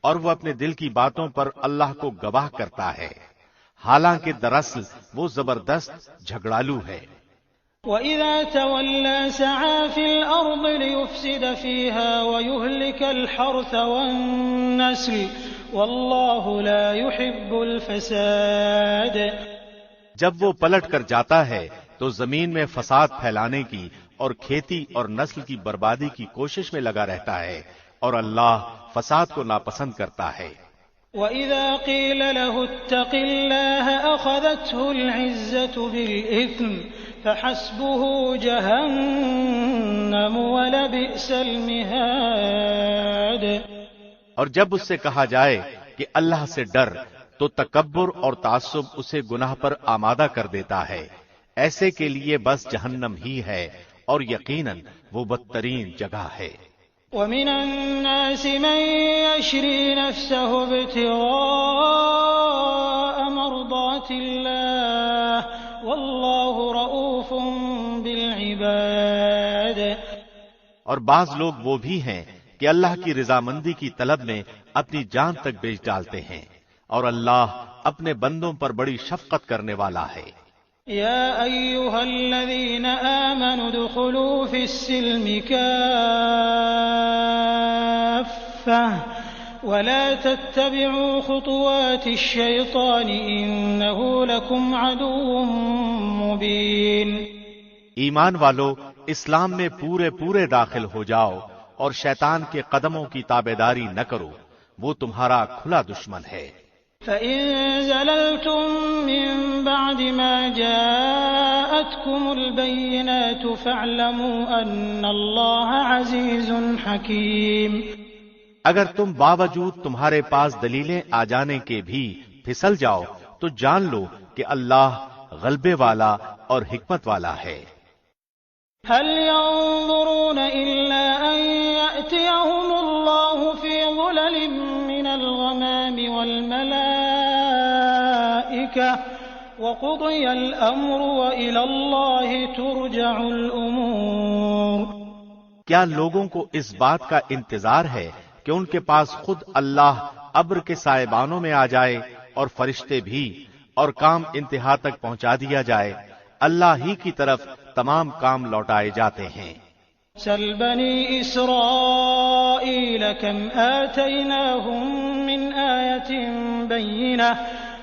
اور وہ اپنے دل کی باتوں پر اللہ کو گواہ کرتا ہے، حالانکہ دراصل وہ زبردست جھگڑالو ہے۔ وَإِذَا تَوَلَّى سَعَى فِي الْأَرْضِ لِيُفْسِدَ فِيهَا وَيُهْلِكَ الْحَرْثَ وَالنَّسْلَ وَاللَّهُ لَا يُحِبُّ الْفَسَادَ۔ جب وہ پلٹ کر جاتا ہے تو زمین میں فساد پھیلانے کی اور کھیتی اور نسل کی بربادی کی کوشش میں لگا رہتا ہے اور اللہ فساد کو ناپسند کرتا ہے۔ وَإِذَا قِيلَ لَهُ اتَّقِ اللَّهَ أَخَذَتْهُ الْعِزَّةُ بِالْإِثْمِ فَحَسْبُهُ جَهَنَّمُ وَلَبِئْسَ الْمِهَادُ۔ اور جب اس سے کہا جائے کہ اللہ سے ڈر تو تکبر اور تعصب اسے گناہ پر آمادہ کر دیتا ہے، ایسے کے لیے بس جہنم ہی ہے اور یقیناً وہ بدترین جگہ ہے۔ وَمِنَ النَّاسِ مَن يَشْرِي نَفْسَهُ ابْتِغَاءَ مَرْضَاتِ اللَّهِ وَاللَّهُ رَءُوفٌ بِالْعِبَادِ۔ اور بعض لوگ وہ بھی ہیں کہ اللہ کی رضامندی کی طلب میں اپنی جان تک بیچ ڈالتے ہیں اور اللہ اپنے بندوں پر بڑی شفقت کرنے والا ہے۔ يا أيها الذين آمنوا ادخلوا في السلم كافة ولا تتبعوا خطوات الشيطان إنه لكم عدو مبين۔ ایمان والو اسلام میں پورے داخل ہو جاؤ اور شیطان کے قدموں کی تابعداری نہ کرو، وہ تمہارا کھلا دشمن ہے۔ فَإِن زَلَلْتُم مِّن بَعْدِ مَا جَاءَتْكُمُ الْبَيِّنَاتُ فَاعْلَمُوا أَنَّ اللَّهَ عَزِيزٌ حَكِيمٌ۔ اگر تم باوجود تمہارے پاس دلیلیں آ جانے کے بھی پھسل جاؤ تو جان لو کہ اللہ غلبے والا اور حکمت والا ہے۔ هل ينظرون إلا أن يأتيهم الله في ظلل من الغمام والملائكة وقضي الأمر وإلى الله ترجع الأمور۔ کیا لوگوں کو اس بات کا انتظار ہے کہ ان کے پاس خود اللہ ابر کے سائبانوں میں آ جائے اور فرشتے بھی اور کام انتہا تک پہنچا دیا جائے؟ اللہ ہی کی طرف تمام کام لوٹائے جاتے ہیں۔ سل بنی اسرائیل کم آتیناہم من آیت بینہ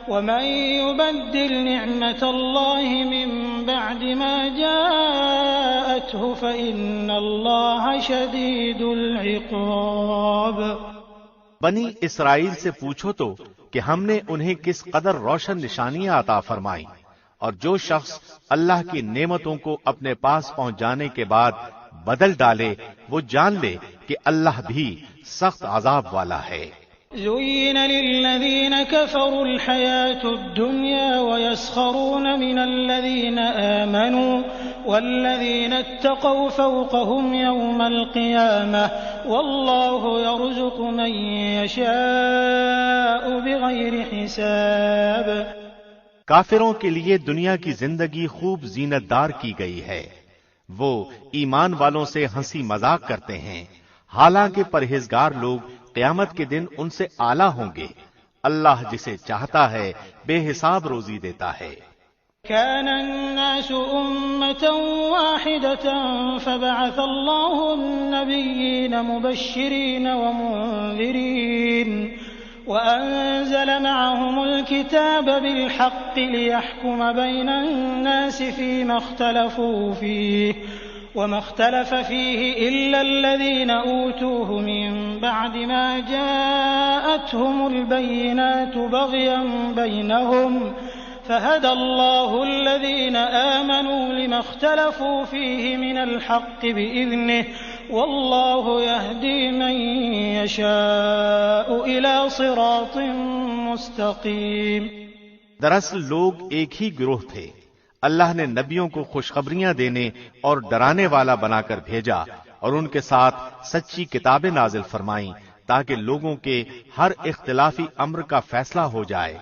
ومن یبدل نعمت اللہ من بعد ما جاءته فإن اللہ شدید العقاب۔ بنی اسرائیل سے پوچھو تو کہ ہم نے انہیں کس قدر روشن نشانیاں عطا فرمائیں، اور جو شخص اللہ کی نعمتوں کو اپنے پاس پہنچ جانے کے بعد بدل ڈالے وہ جان لے کہ اللہ بھی سخت عذاب والا ہے۔ زُيِّنَ لِلَّذِينَ كَفَرُوا الْحَيَاةُ الدُّنْيَا وَيَسْخَرُونَ مِنَ الَّذِينَ آمَنُوا وَالَّذِينَ اتَّقَوْا فَوْقَهُمْ يَوْمَ الْقِيَامَةِ وَاللَّهُ يَرْزُقُ مَن يَشَاءُ بغير حساب. کافروں کے لیے دنیا کی زندگی خوب زینت دار کی گئی ہے، وہ ایمان والوں سے ہنسی مذاق کرتے ہیں، حالانکہ پرہیزگار لوگ قیامت کے دن ان سے اعلیٰ ہوں گے۔ اللہ جسے چاہتا ہے بے حساب روزی دیتا ہے۔ كان الناس أمة واحدة فبعث الله النبيين مبشرين ومنذرين وأنزل معهم الكتاب بالحق ليحكم بين الناس فيما اختلفوا فيه وما اختلف فيه إلا الذين أوتوه من بعد ما جاءتهم البينات بغيا بينهم فهدى الله الذين آمنوا لما اختلفوا فيه من الحق بإذنه والله يهدي من يشاء إلى صراط مستقيم. دراصل لوگ ایک ہی گروہ تھے، اللہ نے نبیوں کو خوشخبریاں دینے اور ڈرانے والا بنا کر بھیجا اور ان کے ساتھ سچی کتابیں نازل فرمائیں تاکہ لوگوں کے ہر اختلافی امر کا فیصلہ ہو جائے،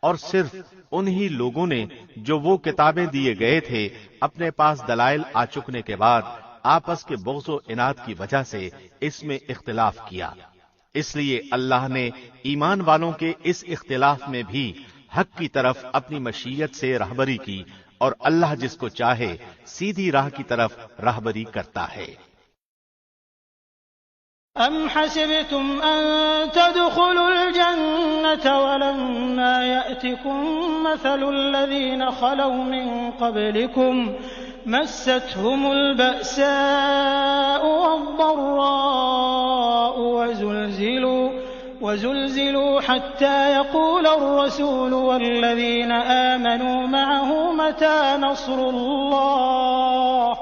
اور صرف انہی لوگوں نے جو وہ کتابیں دیے گئے تھے اپنے پاس دلائل آ چکنے کے بعد آپس کے بغض و عناد کی وجہ سے اس میں اختلاف کیا، اس لیے اللہ نے ایمان والوں کے اس اختلاف میں بھی حق کی طرف اپنی مشیت سے رہبری کی، اور اللہ جس کو چاہے سیدھی راہ کی طرف رہبری کرتا ہے۔ أَمْ حَسِبْتُمْ أَن تَدْخُلُوا الْجَنَّةَ وَلَمَّا يَأْتِكُم مَّثَلُ الَّذِينَ خَلَوْا مِن قَبْلِكُمْ مَسَّتْهُمُ الْبَأْسَاءُ وَالضَّرَّاءُ وَزُلْزِلُوا حَتَّىٰ يَقُولَ الرَّسُولُ وَالَّذِينَ آمَنُوا مَعَهُ مَتَىٰ نَصْرُ اللَّهِ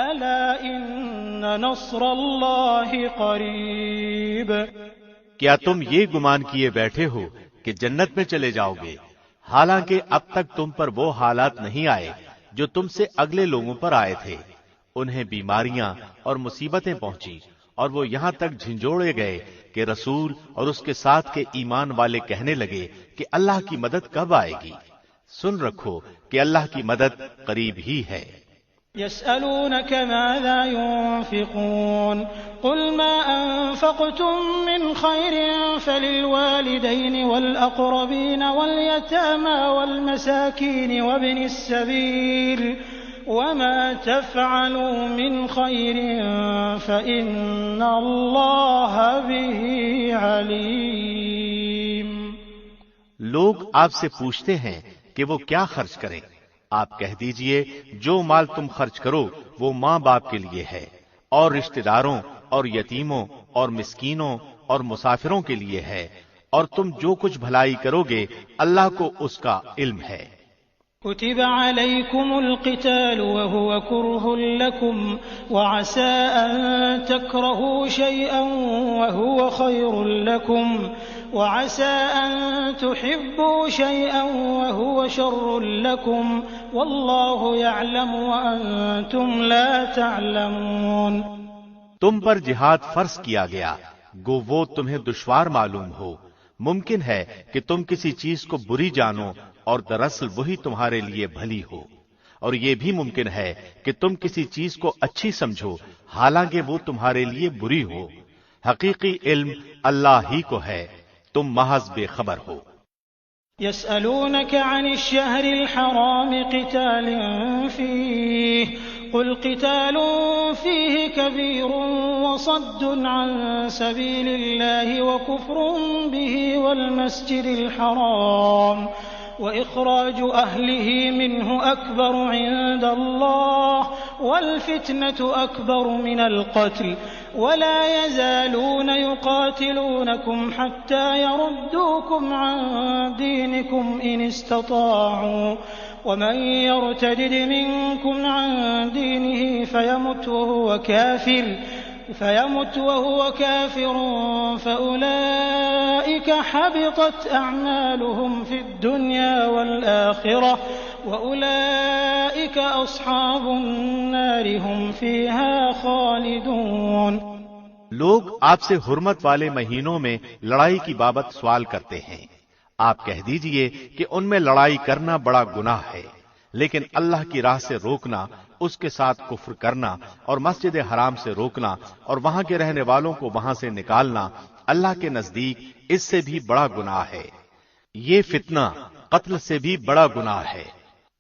أَلَا إِنَّ نَصْرَ اللَّهِ قَرِيبٌ. کیا تم یہ گمان کیے بیٹھے ہو کہ جنت میں چلے جاؤ گے، حالانکہ اب تک تم پر وہ حالات نہیں آئے جو تم سے اگلے لوگوں پر آئے تھے؟ انہیں بیماریاں اور مصیبتیں پہنچی اور وہ یہاں تک جھنجھوڑے گئے کہ رسول اور اس کے ساتھ کے ایمان والے کہنے لگے کہ اللہ کی مدد کب آئے گی؟ سن رکھو کہ اللہ کی مدد قریب ہی ہے۔ يسألونك ماذا ينفقون قل ما أنفقتم من خير فللوالدين والأقربين واليتامى والمساكين وابن السبيل وما تفعلوا من خير فإن الله به عليم. لوگ آپ سے پوچھتے ہیں کہ وہ کیا خرچ کریں، آپ کہہ دیجئے جو مال تم خرچ کرو وہ ماں باپ کے لیے ہے، اور رشتہ داروں اور یتیموں اور مسکینوں اور مسافروں کے لیے ہے، اور تم جو کچھ بھلائی کرو گے اللہ کو اس کا علم ہے۔ كتب عليكم القتال وهو كره لكم وعسى أن تكرهوا شيئا وهو خير لكم وعسى أن تحبوا شيئا وهو شر لكم والله يعلم وأنتم لا تعلمون. تم پر جہاد فرض کیا گیا گو وہ تمہیں دشوار معلوم ہو، ممکن ہے کہ تم کسی چیز کو بری جانو اور دراصل وہی تمہارے لیے بھلی ہو، اور یہ بھی ممکن ہے کہ تم کسی چیز کو اچھی سمجھو حالانکہ وہ تمہارے لیے بری ہو۔ حقیقی علم اللہ ہی کو ہے، تم محض بے خبر ہو۔ يسألونك عن الشهر الحرام قتال فيه قل قتال فيه كبير وصد عن سبيل الله وكفر به والمسجد الحرام وإخراج أهله منه أكبر عند الله والفتنة أكبر من القتل ولا يزالون يقاتلونكم حتى يردوكم عن دينكم إن استطاعوا ومن يرتدد منكم عن دينه فيمت وهو كافر فأولئك حبطت أعمالهم في الدنيا والآخرة وأولئك أصحاب النار هم فيها خالدون. لوگ آپ سے حرمت والے مہینوں میں لڑائی کی بابت سوال کرتے ہیں، آپ کہہ دیجئے کہ ان میں لڑائی کرنا بڑا گناہ ہے، لیکن اللہ کی راہ سے روکنا، اس کے ساتھ کفر کرنا اور مسجد حرام سے روکنا اور وہاں کے رہنے والوں کو وہاں سے نکالنا اللہ کے نزدیک اس سے بھی بڑا گناہ ہے۔ یہ فتنہ قتل سے بھی بڑا گناہ ہے۔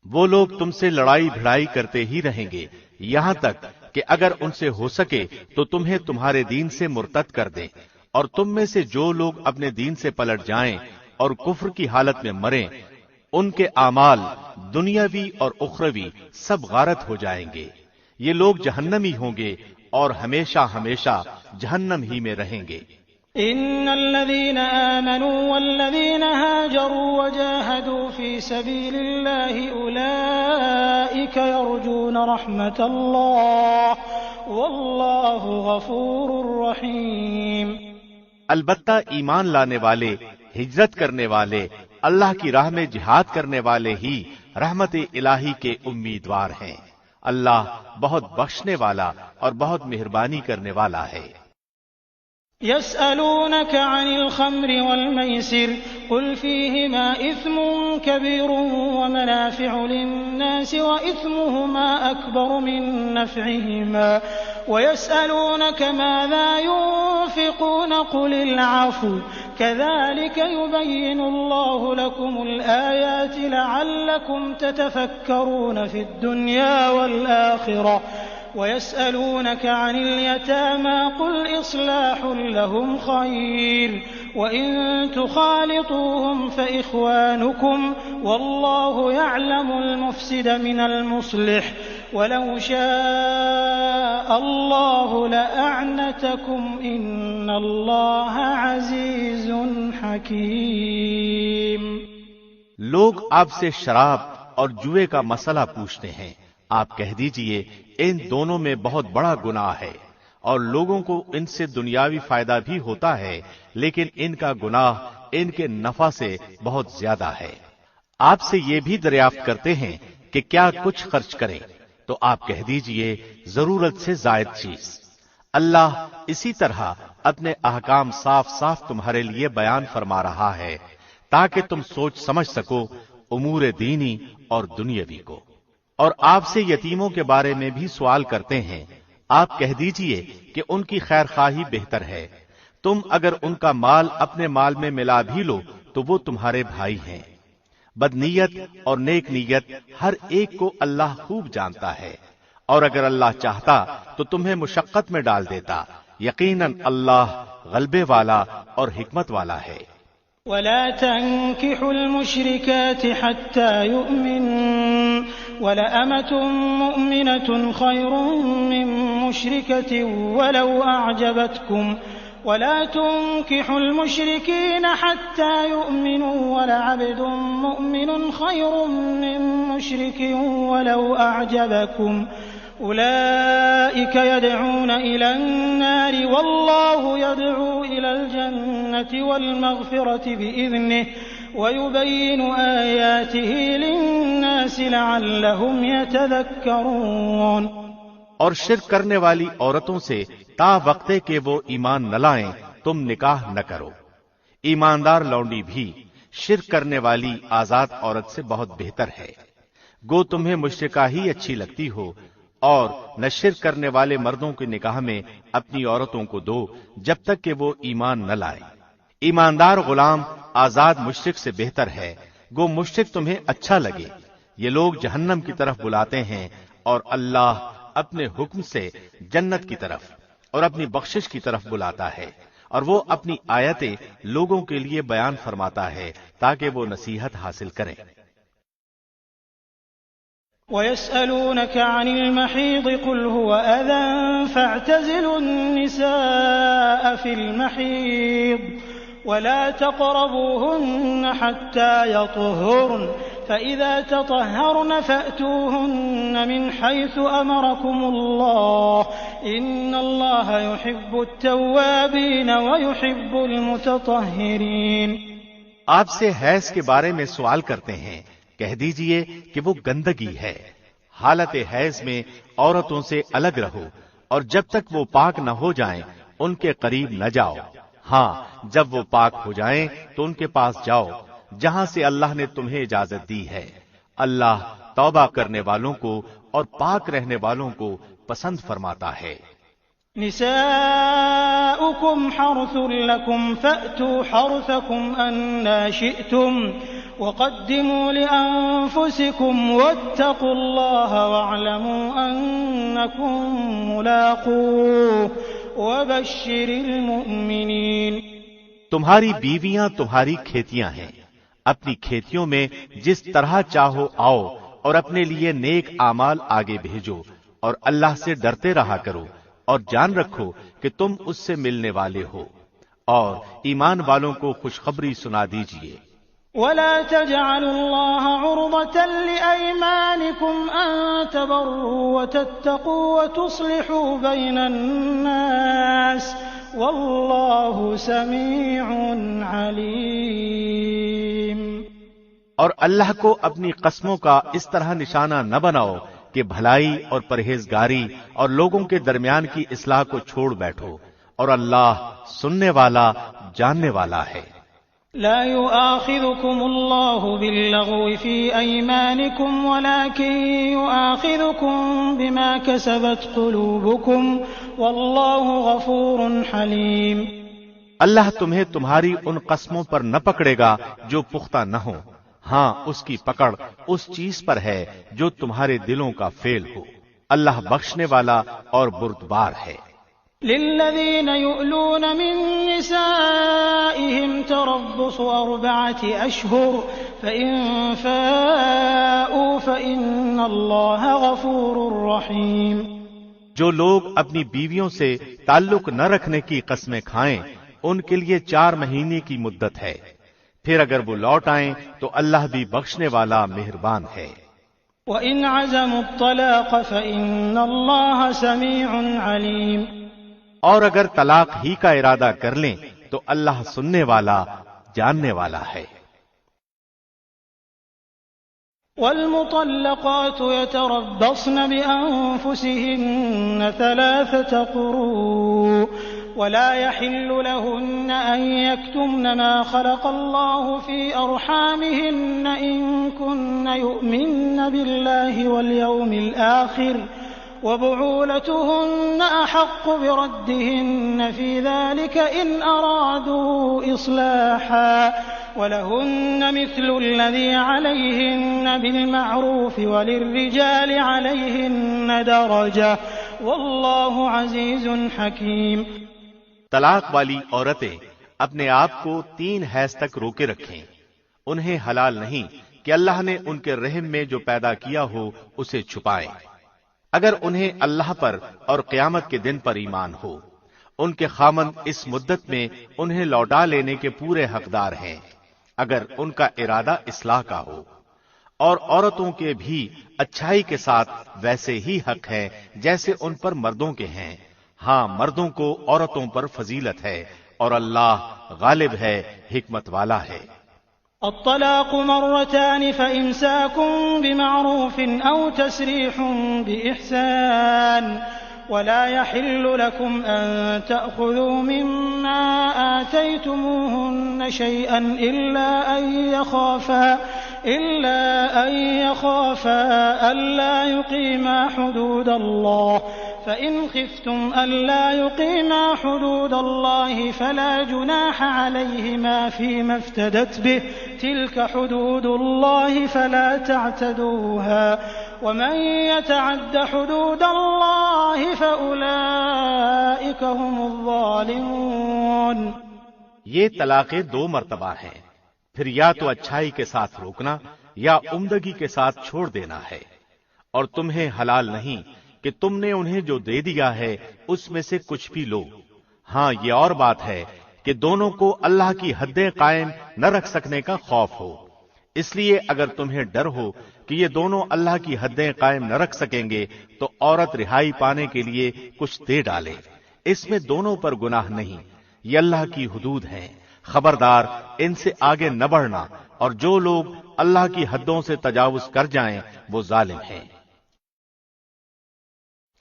وہ لوگ تم سے لڑائی بھڑائی کرتے ہی رہیں گے یہاں تک کہ اگر ان سے ہو سکے تو تمہیں تمہارے دین سے مرتد کر دیں، اور تم میں سے جو لوگ اپنے دین سے پلٹ جائیں اور کفر کی حالت میں مریں، ان کے اعمال دنیاوی اور اخروی سب غارت ہو جائیں گے۔ یہ لوگ جہنمی ہوں گے اور ہمیشہ ہمیشہ جہنم ہی میں رہیں گے۔ إن الذين آمنوا والذين هاجروا وجاهدوا في سبيل الله أولئك يرجون رحمة الله والله غفور رحيم۔ البتہ ایمان لانے والے، ہجرت کرنے والے، اللہ کی راہ میں جہاد کرنے والے ہی رحمت الہی کے امیدوار ہیں۔ اللہ بہت بخشنے والا اور بہت مہربانی کرنے والا ہے۔ يسألونك عن الخمر والميسر قل فيهما إثم كبير ومنافع للناس وإثمهما أكبر من نفعهما ويسألونك ماذا ينفقون قل العفو كذلك يبين الله لكم الآيات لعلكم تتفكرون في الدنيا والآخرة ويسألونك عن اليتامى قل إصلاح لهم خير وإن تخالطوهم فإخوانكم والله يعلم المفسد من المصلح ولو شاء الله لأعنتكم إن الله عزيز حكيم۔ لوگ آپ سے شراب اور جوئے کا مسئلہ پوچھتے ہیں، آپ کہہ دیجئے ان دونوں میں بہت بڑا گناہ ہے، اور لوگوں کو ان سے دنیاوی فائدہ بھی ہوتا ہے، لیکن ان کا گناہ ان کے نفع سے بہت زیادہ ہے۔ آپ سے یہ بھی دریافت کرتے ہیں کہ کیا کچھ خرچ کریں، تو آپ کہہ دیجئے ضرورت سے زائد چیز۔ اللہ اسی طرح اپنے احکام صاف صاف تمہارے لیے بیان فرما رہا ہے تاکہ تم سوچ سمجھ سکو امور دینی اور دنیاوی کو۔ اور آپ سے یتیموں کے بارے میں بھی سوال کرتے ہیں، آپ کہہ دیجئے کہ ان کی خیر خواہی بہتر ہے۔ تم اگر ان کا مال اپنے مال میں ملا بھی لو تو وہ تمہارے بھائی ہیں۔ بدنیت اور نیک نیت ہر ایک کو اللہ خوب جانتا ہے، اور اگر اللہ چاہتا تو تمہیں مشقت میں ڈال دیتا، یقیناً اللہ غلبے والا اور حکمت والا ہے۔ ولا تنكحوا المشركات حتى يؤمنوا ولأمة مؤمنة خير من مشركة ولو أعجبتكم ولا تنكحوا المشركين حتى يؤمنوا ولعبد مؤمن خير من مشرك ولو أعجبكم أولئك يدعون إلى النار والله يدعو إلى الجنة والمغفرة بإذنه ويبين آياته للناس لعلهم يتذكرون۔ اور شرک کرنے والی عورتوں سے تا وقتے کہ وہ ایمان نہ لائیں تم نکاح نہ کرو۔ ایماندار لونڈی بھی شرک کرنے والی آزاد عورت سے بہت بہتر ہے۔ گو تمہیں مشرکہ ہی اچھی لگتی ہو، اور نہ شرک کرنے والے مردوں کے نکاح میں اپنی عورتوں کو دو جب تک کہ وہ ایمان نہ لائے۔ ایماندار غلام آزاد مشرک سے بہتر ہے۔ گو مشرک تمہیں اچھا لگے۔ یہ لوگ جہنم کی طرف بلاتے ہیں، اور اللہ اپنے حکم سے جنت کی طرف اور اپنی بخشش کی طرف بلاتا ہے، اور وہ اپنی آیتیں لوگوں کے لیے بیان فرماتا ہے تاکہ وہ نصیحت حاصل کریں۔ ويسألونك عن المحيض قل هو أذى فاعتزلوا النساء في المحيض ولا تقربوهن حتى يطهرن فإذا تطهرن فأتوهن من حيث أمركم الله إن الله يحب التوابين ويحب المتطهرين۔ آپ سے حیض کے بارے میں سوال کرتے ہیں، کہہ دیجئے کہ وہ گندگی ہے۔ حالت حیض میں عورتوں سے الگ رہو، اور جب تک وہ پاک نہ ہو جائیں ان کے قریب نہ جاؤ۔ ہاں، جب وہ پاک ہو جائیں تو ان کے پاس جاؤ۔ جہاں سے اللہ نے تمہیں اجازت دی ہے۔ اللہ توبہ کرنے والوں کو اور پاک رہنے والوں کو پسند فرماتا ہے۔ نساؤكم حرث لكم فأتوا حرثكم أنا شئتم وقدموا لأنفسكم واتقوا الله واعلموا أنكم ملاقوه وبشر المؤمنين۔ تمہاری بیویاں تمہاری کھیتیاں ہیں، اپنی کھیتیوں میں جس طرح چاہو آؤ اور اپنے لیے نیک اعمال آگے بھیجو اور اللہ سے ڈرتے رہا کرو اور جان رکھو کہ تم اس سے ملنے والے ہو، اور ایمان والوں کو خوشخبری سنا دیجیے۔ ولا تجعلوا الله عرضة لأيمانكم أن تبروا وتتقوا وتصلحوا بين الناس والله سميع عليم۔ اور اللہ کو اپنی قسموں کا اس طرح نشانہ نہ بناؤ کہ بھلائی اور پرہیزگاری اور لوگوں کے درمیان کی اصلاح کو چھوڑ بیٹھو، اور اللہ سننے والا جاننے والا ہے۔ لا يؤاخذكم الله باللغو في أيمانكم ولكن يؤاخذكم بما كسبت قلوبكم والله غفور حليم۔ اللہ تمہیں تمہاری ان قسموں پر نہ پکڑے گا جو پختہ نہ ہو، ہاں اس کی پکڑ اس چیز پر ہے جو تمہارے دلوں کا فعل ہو۔ اللہ بخشنے والا اور بردبار ہے۔ للذين يؤلون من نسائهم تربص 4 أشهر فإن فاءوا فإن الله غفور رحيم۔ جو لوگ اپنی بیویوں سے تعلق نہ رکھنے کی قسمیں کھائیں ان کے لیے 4 مہینے کی مدت ہے، پھر اگر وہ لوٹ آئیں تو اللہ بھی بخشنے والا مہربان ہے۔ وَإِنْ عَزَمُوا الطَّلَاقَ فَإِنَّ اللَّهَ سَمِيعٌ عَلِيمٌ۔ اور اگر طلاق ہی کا ارادہ کر لیں تو اللہ سننے والا جاننے والا ہے۔ والمطلقات يتربصن بأنفسهن 3 قروء ولا يحل لهن أن يكتمن ما خلق الله في أرحامهن إن كن يؤمن بالله واليوم الآخر وبعولتهن أحق بردهن في ذلك إن أرادوا إصلاحا ولهن مثل الذي عليهن بالمعروف وللرجال عليهن درجة والله عزيز حكيم۔ طلاق والی عورتیں اپنے آپ کو 3 حیض تک روکے رکھیں۔ انہیں حلال نہیں کہ اللہ نے ان کے رحم میں جو پیدا کیا ہو اسے چھپائیں، اگر انہیں اللہ پر اور قیامت کے دن پر ایمان ہو۔ ان کے خامند اس مدت میں انہیں لوٹا لینے کے پورے حقدار ہیں اگر ان کا ارادہ اصلاح کا ہو، اور عورتوں کے بھی اچھائی کے ساتھ ویسے ہی حق ہے جیسے ان پر مردوں کے ہیں۔ ہاں مردوں کو عورتوں پر فضیلت ہے اور اللہ غالب ہے، حکمت والا ہے۔ الطلاق 2 فإمساك بمعروف أو تسريح بإحسان ولا يحل لكم أن تأخذوا مما آتيتموهن شيئا إلا أن يخافا ألا يقيما حدود الله فإن خفتم ألا يقيما حدود الله فلا جناح عليهما فيما افتدت به تلك حدود الله فلا تعتدوها ومن يتعد حدود الله فأولئك هم الظالمون۔ یہ طلاقیں 2 مرتبہ ہیں، پھر یا تو اچھائی کے ساتھ روکنا یا عمدگی کے ساتھ چھوڑ دینا ہے، اور تمہیں حلال نہیں کہ تم نے انہیں جو دے دیا ہے اس میں سے کچھ بھی لو۔ ہاں یہ اور بات ہے کہ دونوں کو اللہ کی حدیں قائم نہ رکھ سکنے کا خوف ہو، اس لیے اگر تمہیں ڈر ہو کہ یہ دونوں اللہ کی حدیں قائم نہ رکھ سکیں گے تو عورت رہائی پانے کے لیے کچھ دے ڈالے، اس میں دونوں پر گناہ نہیں، یہ اللہ کی حدود ہیں، خبردار ان سے آگے نہ بڑھنا، اور جو لوگ اللہ کی حدوں سے تجاوز کر جائیں وہ ظالم ہیں۔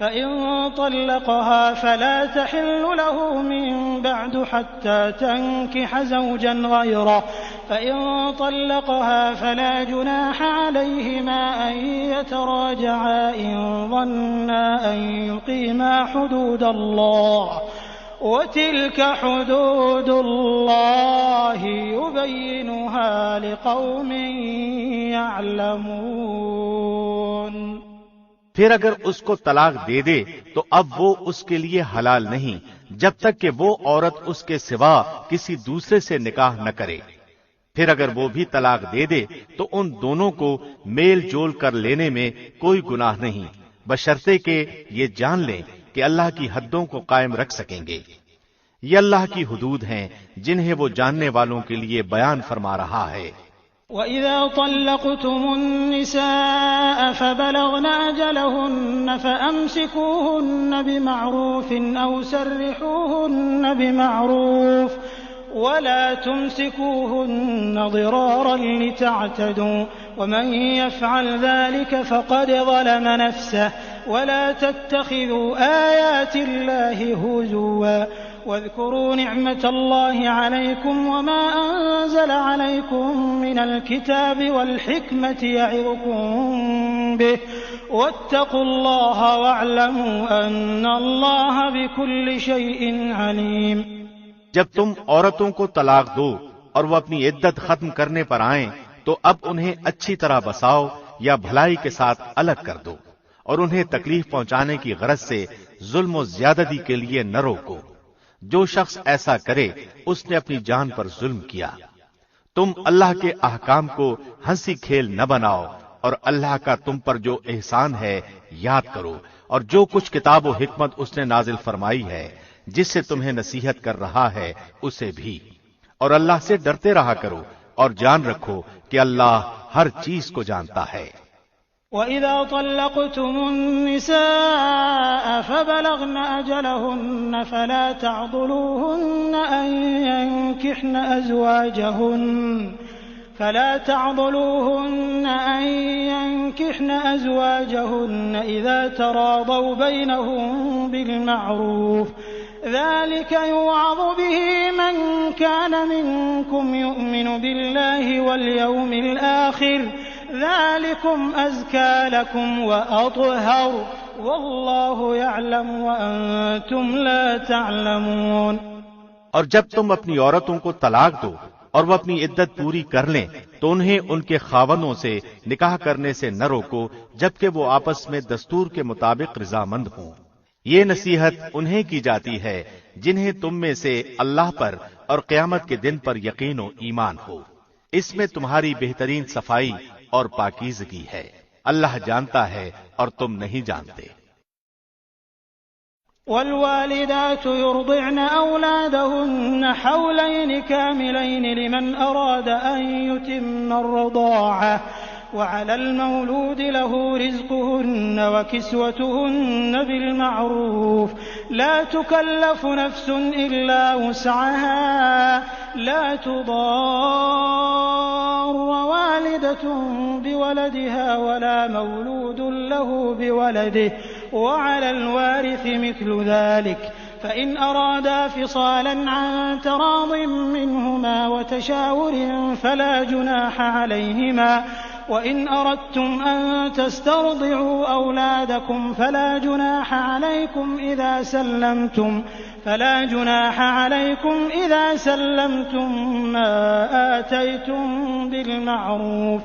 فإن طلقها فلا تحل له من بعد حتى تنكح زوجا غيره فإن طلقها فلا جناح عليهما أن يتراجعا إن ظنا أن يقيما حدود الله وتلك حدود الله يبينها لقوم يعلمون۔ پھر اگر اس کو طلاق دے دے تو اب وہ اس کے لیے حلال نہیں جب تک کہ وہ عورت اس کے سوا کسی دوسرے سے نکاح نہ کرے۔ پھر اگر وہ بھی طلاق دے دے تو ان دونوں کو میل جول کر لینے میں کوئی گناہ نہیں، بشرطے کہ یہ جان لیں کہ اللہ کی حدوں کو قائم رکھ سکیں گے۔ یہ اللہ کی حدود ہیں جنہیں وہ جاننے والوں کے لیے بیان فرما رہا ہے۔ وَإِذَا طَلَّقْتُمُ النِّسَاءَ فَبَلَغْنَ أَجَلَهُنَّ فَأَمْسِكُوهُنَّ بِمَعْرُوفٍ أَوْ سَرِّحُوهُنَّ بِمَعْرُوفٍ وَلَا تُمْسِكُوهُنَّ ضِرَارًا لِتَعْتَدُوا وَمَنْ يَفْعَلْ ذَلِكَ فَقَدْ ظَلَمَ نَفْسَهُ وَلَا تَتَّخِذُوا آيَاتِ اللَّهِ هُزُوًا واذكروا نعمة الله عليكم وما أنزل عليكم من الكتاب والحكمة يعظكم به واتقوا الله واعلموا أن الله بكل شيء عليم۔ جب تم عورتوں کو طلاق دو اور وہ اپنی عدت ختم کرنے پر آئیں تو اب انہیں اچھی طرح بساؤ یا بھلائی کے ساتھ الگ کر دو، اور انہیں تکلیف پہنچانے کی غرض سے ظلم و زیادتی کے لیے نہ روکو۔ جو شخص ایسا کرے اس نے اپنی جان پر ظلم کیا۔ تم اللہ کے احکام کو ہنسی کھیل نہ بناؤ، اور اللہ کا تم پر جو احسان ہے یاد کرو، اور جو کچھ کتاب و حکمت اس نے نازل فرمائی ہے جس سے تمہیں نصیحت کر رہا ہے اسے بھی، اور اللہ سے ڈرتے رہا کرو اور جان رکھو کہ اللہ ہر چیز کو جانتا ہے۔ وَإِذَا طَلَّقْتُمُ النِّسَاءَ فَبَلَغْنَ أَجَلَهُنَّ فَلَا تعضلوهن أن ينكحن أزواجهن إذا تراضوا بينهم بالمعروف ذلك يوعظ به من كان منكم يؤمن بالله واليوم الآخر ذلكم أزكى لكم وأطهر والله يعلم وأنتم لا تعلمون۔ اور جب تم اپنی عورتوں کو طلاق دو اور وہ اپنی عدت پوری کر لیں تو انہیں ان کے خاوندوں سے نکاح کرنے سے نہ روکو جبکہ وہ آپس میں دستور کے مطابق رضامند ہوں۔ یہ نصیحت انہیں کی جاتی ہے جنہیں تم میں سے اللہ پر اور قیامت کے دن پر یقین و ایمان ہو۔ اس میں تمہاری بہترین صفائی اور پاکیزگی ہے۔ اللہ جانتا ہے اور تم نہیں جانتے۔ والوالدات يرضعن أولادهن حولين كاملين لمن أراد أن يتم الرضاعة وعلى المولود له رزقهن وكسوتهن بالمعروف لا تكلف نفس إلا وسعها لا تضار والدة بولدها ولا مولود له بولده وعلى الوارث مثل ذلك فإن أرادا فصالا عن تراض منهما وتشاور فلا جناح عليهما وإن أردتم أن تسترضعوا أولادكم فلا جناح عليكم إذا سلمتم ما آتيتم بالمعروف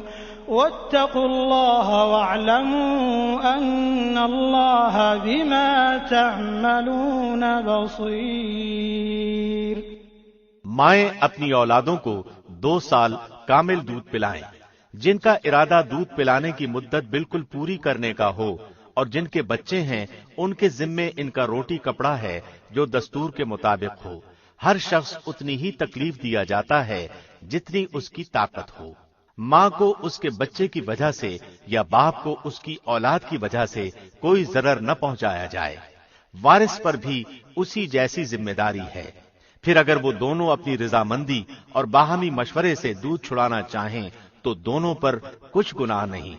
واتقوا الله واعلموا أن الله بما تعملون بصير۔ مائیں اپنی اولادوں کو 2 سال کامل دودھ پلائیں۔ جن کا ارادہ دودھ پلانے کی مدت بالکل پوری کرنے کا ہو اور جن کے بچے ہیں ان کے ذمے ان کا روٹی کپڑا ہے جو دستور کے مطابق ہو۔ ہر شخص اتنی ہی تکلیف دیا جاتا ہے جتنی اس کی طاقت ہو۔ ماں کو اس کے بچے کی وجہ سے یا باپ کو اس کی اولاد کی وجہ سے کوئی ضرر نہ پہنچایا جائے۔ وارث پر بھی اسی جیسی ذمہ داری ہے۔ پھر اگر وہ دونوں اپنی رضامندی اور باہمی مشورے سے دودھ چھڑانا چاہیں تو دونوں پر کچھ گناہ نہیں،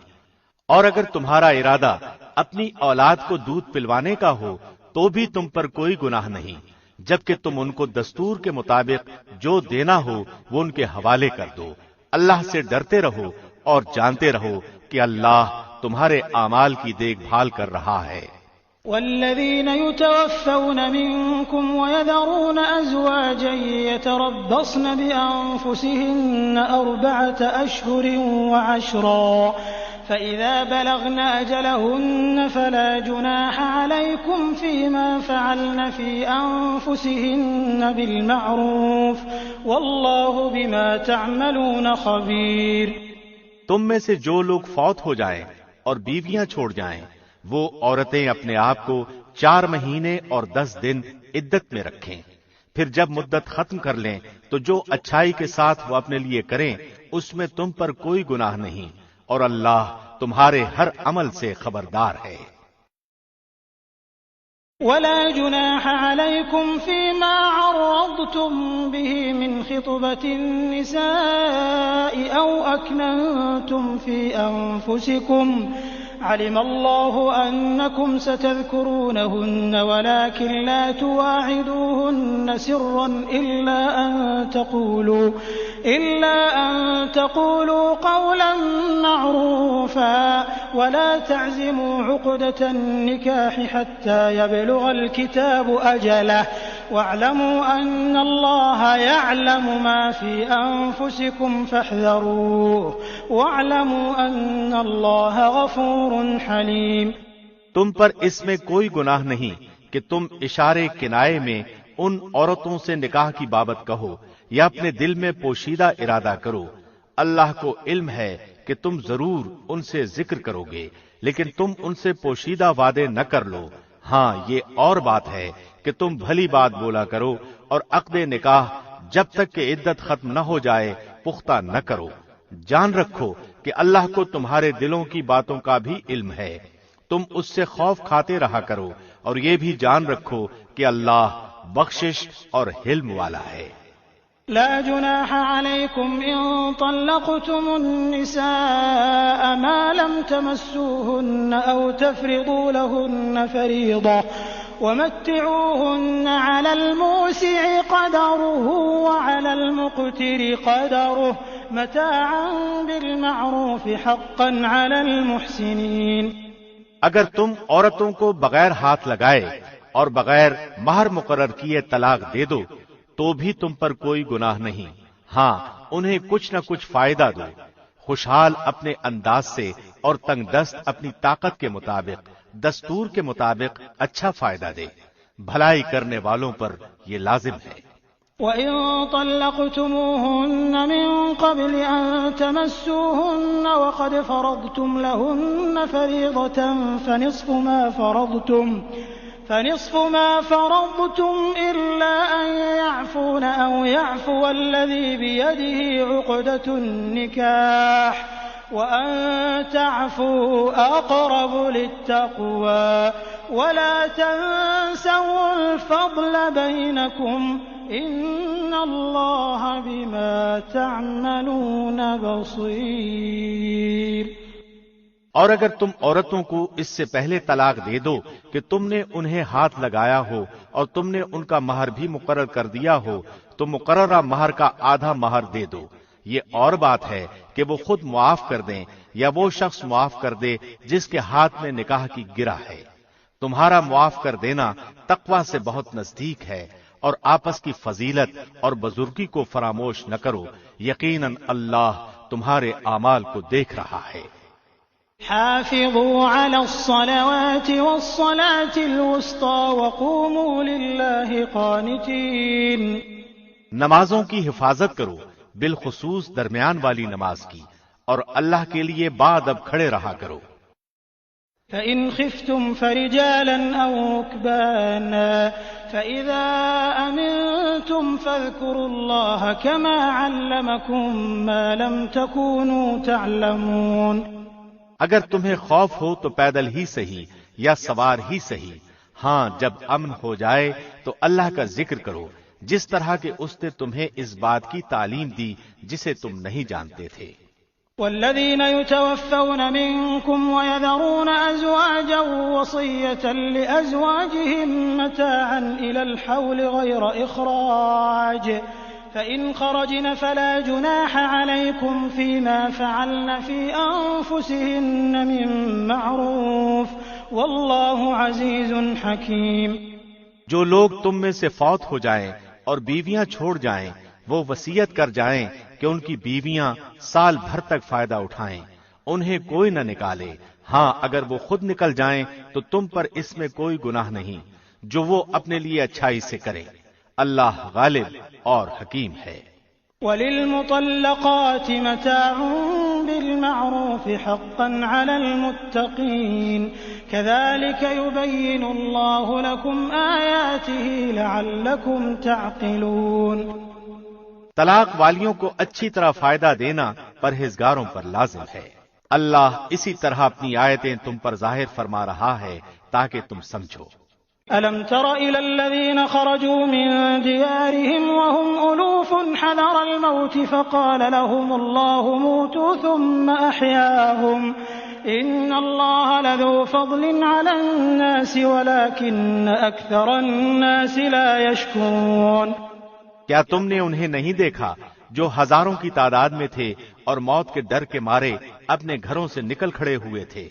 اور اگر تمہارا ارادہ اپنی اولاد کو دودھ پلوانے کا ہو تو بھی تم پر کوئی گناہ نہیں، جبکہ تم ان کو دستور کے مطابق جو دینا ہو وہ ان کے حوالے کر دو۔ اللہ سے ڈرتے رہو اور جانتے رہو کہ اللہ تمہارے اعمال کی دیکھ بھال کر رہا ہے۔ والذين يتوفون منكم ويذرون أزواجا يتربصن بأنفسهن 4 أشهر وعشرا فإذا بلغن أجلهن فلا جناح عليكم فيما فعلن في أنفسهن بالمعروف والله بما تعملون خبير۔ تم میں سے جو لوگ فوت ہو جائیں اور بیویاں چھوڑ جائیں وہ عورتیں اپنے آپ کو 4 مہینے اور 10 دن عدت میں رکھیں، پھر جب مدت ختم کر لیں تو جو اچھائی کے ساتھ وہ اپنے لیے کریں اس میں تم پر کوئی گناہ نہیں، اور اللہ تمہارے ہر عمل سے خبردار ہے۔ ولا جناح عليكم فيما عرضتم به من خطبة النساء أو أكننتم في أنفسكم علم الله أنكم ستذكرونهن ولكن لا تواعدوهن سرا إلا أن تقولوا قولا معروفا ولا تعزموا عقدة النكاح حتى يبلغ الكتاب أجله واعلموا أن الله يعلم ما في أنفسكم فاحذروه واعلموا أن الله غفور حليم۔ تم پر اس میں کوئی گناہ نہیں کہ تم اشارے کنائے میں ان عورتوں سے نکاح کی بابت کہو یا اپنے دل میں پوشیدہ ارادہ کرو۔ اللہ کو علم ہے کہ تم ضرور ان سے ذکر کرو گے، لیکن تم ان سے پوشیدہ وعدے نہ کر لو۔ ہاں یہ اور بات ہے کہ تم بھلی بات بولا کرو اور عقد نکاح جب تک کہ عدت ختم نہ ہو جائے پختہ نہ کرو۔ جان رکھو کہ اللہ کو تمہارے دلوں کی باتوں کا بھی علم ہے، تم اس سے خوف کھاتے رہا کرو، اور یہ بھی جان رکھو کہ اللہ بخشش اور حلم والا ہے۔ لا جناح عليكم إن طلقتم النساء ما لم تمسوهن أو تفرضوا لهن فريضة ومتعوهن على الموسع قدره وعلى المقتر قدره متاعا بالمعروف حقا على المحسنين۔ اگر تم عورتوں کو بغیر ہاتھ لگائے اور بغیر مہر مقرر کیے طلاق دے دو تو بھی تم پر کوئی گناہ نہیں، ہاں انہیں کچھ نہ کچھ فائدہ دو، خوشحال اپنے انداز سے اور تنگ دست اپنی طاقت کے مطابق، دستور کے مطابق اچھا فائدہ دے، بھلائی کرنے والوں پر یہ لازم ہے۔ وَإِن طَلَّقْتُمُوهُنَّ مِن قَبْلِ أَن تَمَسُّوهُنَّ وَقَدْ فَرَضْتُمْ لَهُنَّ فَرِيضَةً فنصف ما فرضتم إلا أن يعفون أو يعفو الذي بيده عقدة النكاح وأن تعفوا أقرب للتقوى ولا تنسوا الفضل بينكم إن الله بما تعملون بصير۔ اور اگر تم عورتوں کو اس سے پہلے طلاق دے دو کہ تم نے انہیں ہاتھ لگایا ہو اور تم نے ان کا مہر بھی مقرر کر دیا ہو تو مقررہ مہر کا آدھا مہر دے دو۔ یہ اور بات ہے کہ وہ خود معاف کر دیں یا وہ شخص معاف کر دے جس کے ہاتھ میں نکاح کی گرہ ہے۔ تمہارا معاف کر دینا تقوی سے بہت نزدیک ہے، اور آپس کی فضیلت اور بزرگی کو فراموش نہ کرو، یقیناً اللہ تمہارے اعمال کو دیکھ رہا ہے۔ حافظوا على الصلوات والصلاة الوسطى وقوموا لله قانتين۔ نمازوں کی حفاظت کرو، بالخصوص درمیان والی نماز کی، اور اللہ کے لیے باادب کھڑے رہا کرو۔ فإن خفتم فرجالا أو ركبانا فإذا أمنتم فاذكروا الله كما علمكم ما لم تكونوا تعلمون۔ اگر تمہیں خوف ہو تو پیدل ہی صحیح یا سوار ہی صحیح، ہاں جب امن ہو جائے تو اللہ کا ذکر کرو جس طرح کہ اس نے تمہیں اس بات کی تعلیم دی جسے تم نہیں جانتے تھے۔ والذين يتوفون منكم ويذرون أزواجا وصية لأزواجهم متاعا إلى الحول غير إخراج فإن خرجن فلا جناح عليكم فيما فعلن في أنفسهن من معروف والله عزيز حكيم۔ جو لوگ تم میں سے فوت ہو جائیں اور بیویاں چھوڑ جائیں وہ وصیت کر جائیں کہ ان کی بیویاں سال بھر تک فائدہ اٹھائیں، انہیں کوئی نہ نکالے، ہاں اگر وہ خود نکل جائیں تو تم پر اس میں کوئی گناہ نہیں، جو وہ اپنے لیے اچھائی سے کرے، اللہ غالب اور حکیم ہے۔ وَلِلْمُطَلَّقَاتِ مَتَاعٌ بِالْمَعْرُوفِ حَقًّا عَلَى الْمُتَّقِينَ كَذَلِكَ يُبَيِّنُ اللَّهُ لَكُمْ آيَاتِهِ لَعَلَّكُمْ تَعْقِلُونَ۔ طلاق والیوں کو اچھی طرح فائدہ دینا پرہیزگاروں پر لازم ہے۔ اللہ اسی طرح اپنی آیتیں تم پر ظاہر فرما رہا ہے تاکہ تم سمجھو۔ أَلَمْ تَرَ إِلَى الَّذِينَ خَرَجُوا مِن دِيَارِهِمْ وَهُمْ أُلُوفٌ حَذَرَ الْمَوْتِ فَقَالَ لَهُمُ اللَّهُ مُوتُوا ثُمَّ أَحْيَاهُمْ إِنَّ اللَّهَ لَذُو فَضْلٍ عَلَى النَّاسِ وَلَكِنَّ أَكْثَرَ النَّاسِ لَا يَشْكُرُونَ۔ کیا تم نے انہیں نہیں دیکھا جو ہزاروں کی تعداد میں تھے اور موت کے ڈر کے مارے اپنے گھروں سے نکل کھڑے ہوئے تھے؟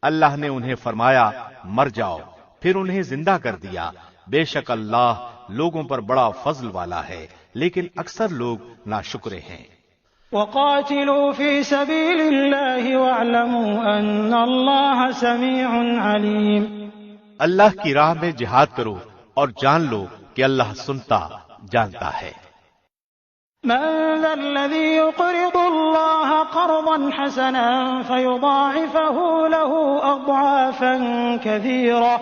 اللہ نے انہیں فرمایا مر جاؤ، پھر انہیں زندہ کر دیا۔ بے شک اللہ لوگوں پر بڑا فضل والا ہے، لیکن اکثر لوگ ناشکرے ہیں۔ وَقَاتِلُوا فِي سَبِيلِ اللَّهِ وَاعْلَمُوا أَنَّ اللَّهَ سَمِيعٌ عَلِيمٌ۔ اللہ کی راہ میں جہاد کرو اور جان لو کہ اللہ سنتا جانتا ہے۔ من ذا الذي يقرض الله قرضا حسنا فيضاعفه له أضعافا كثيرة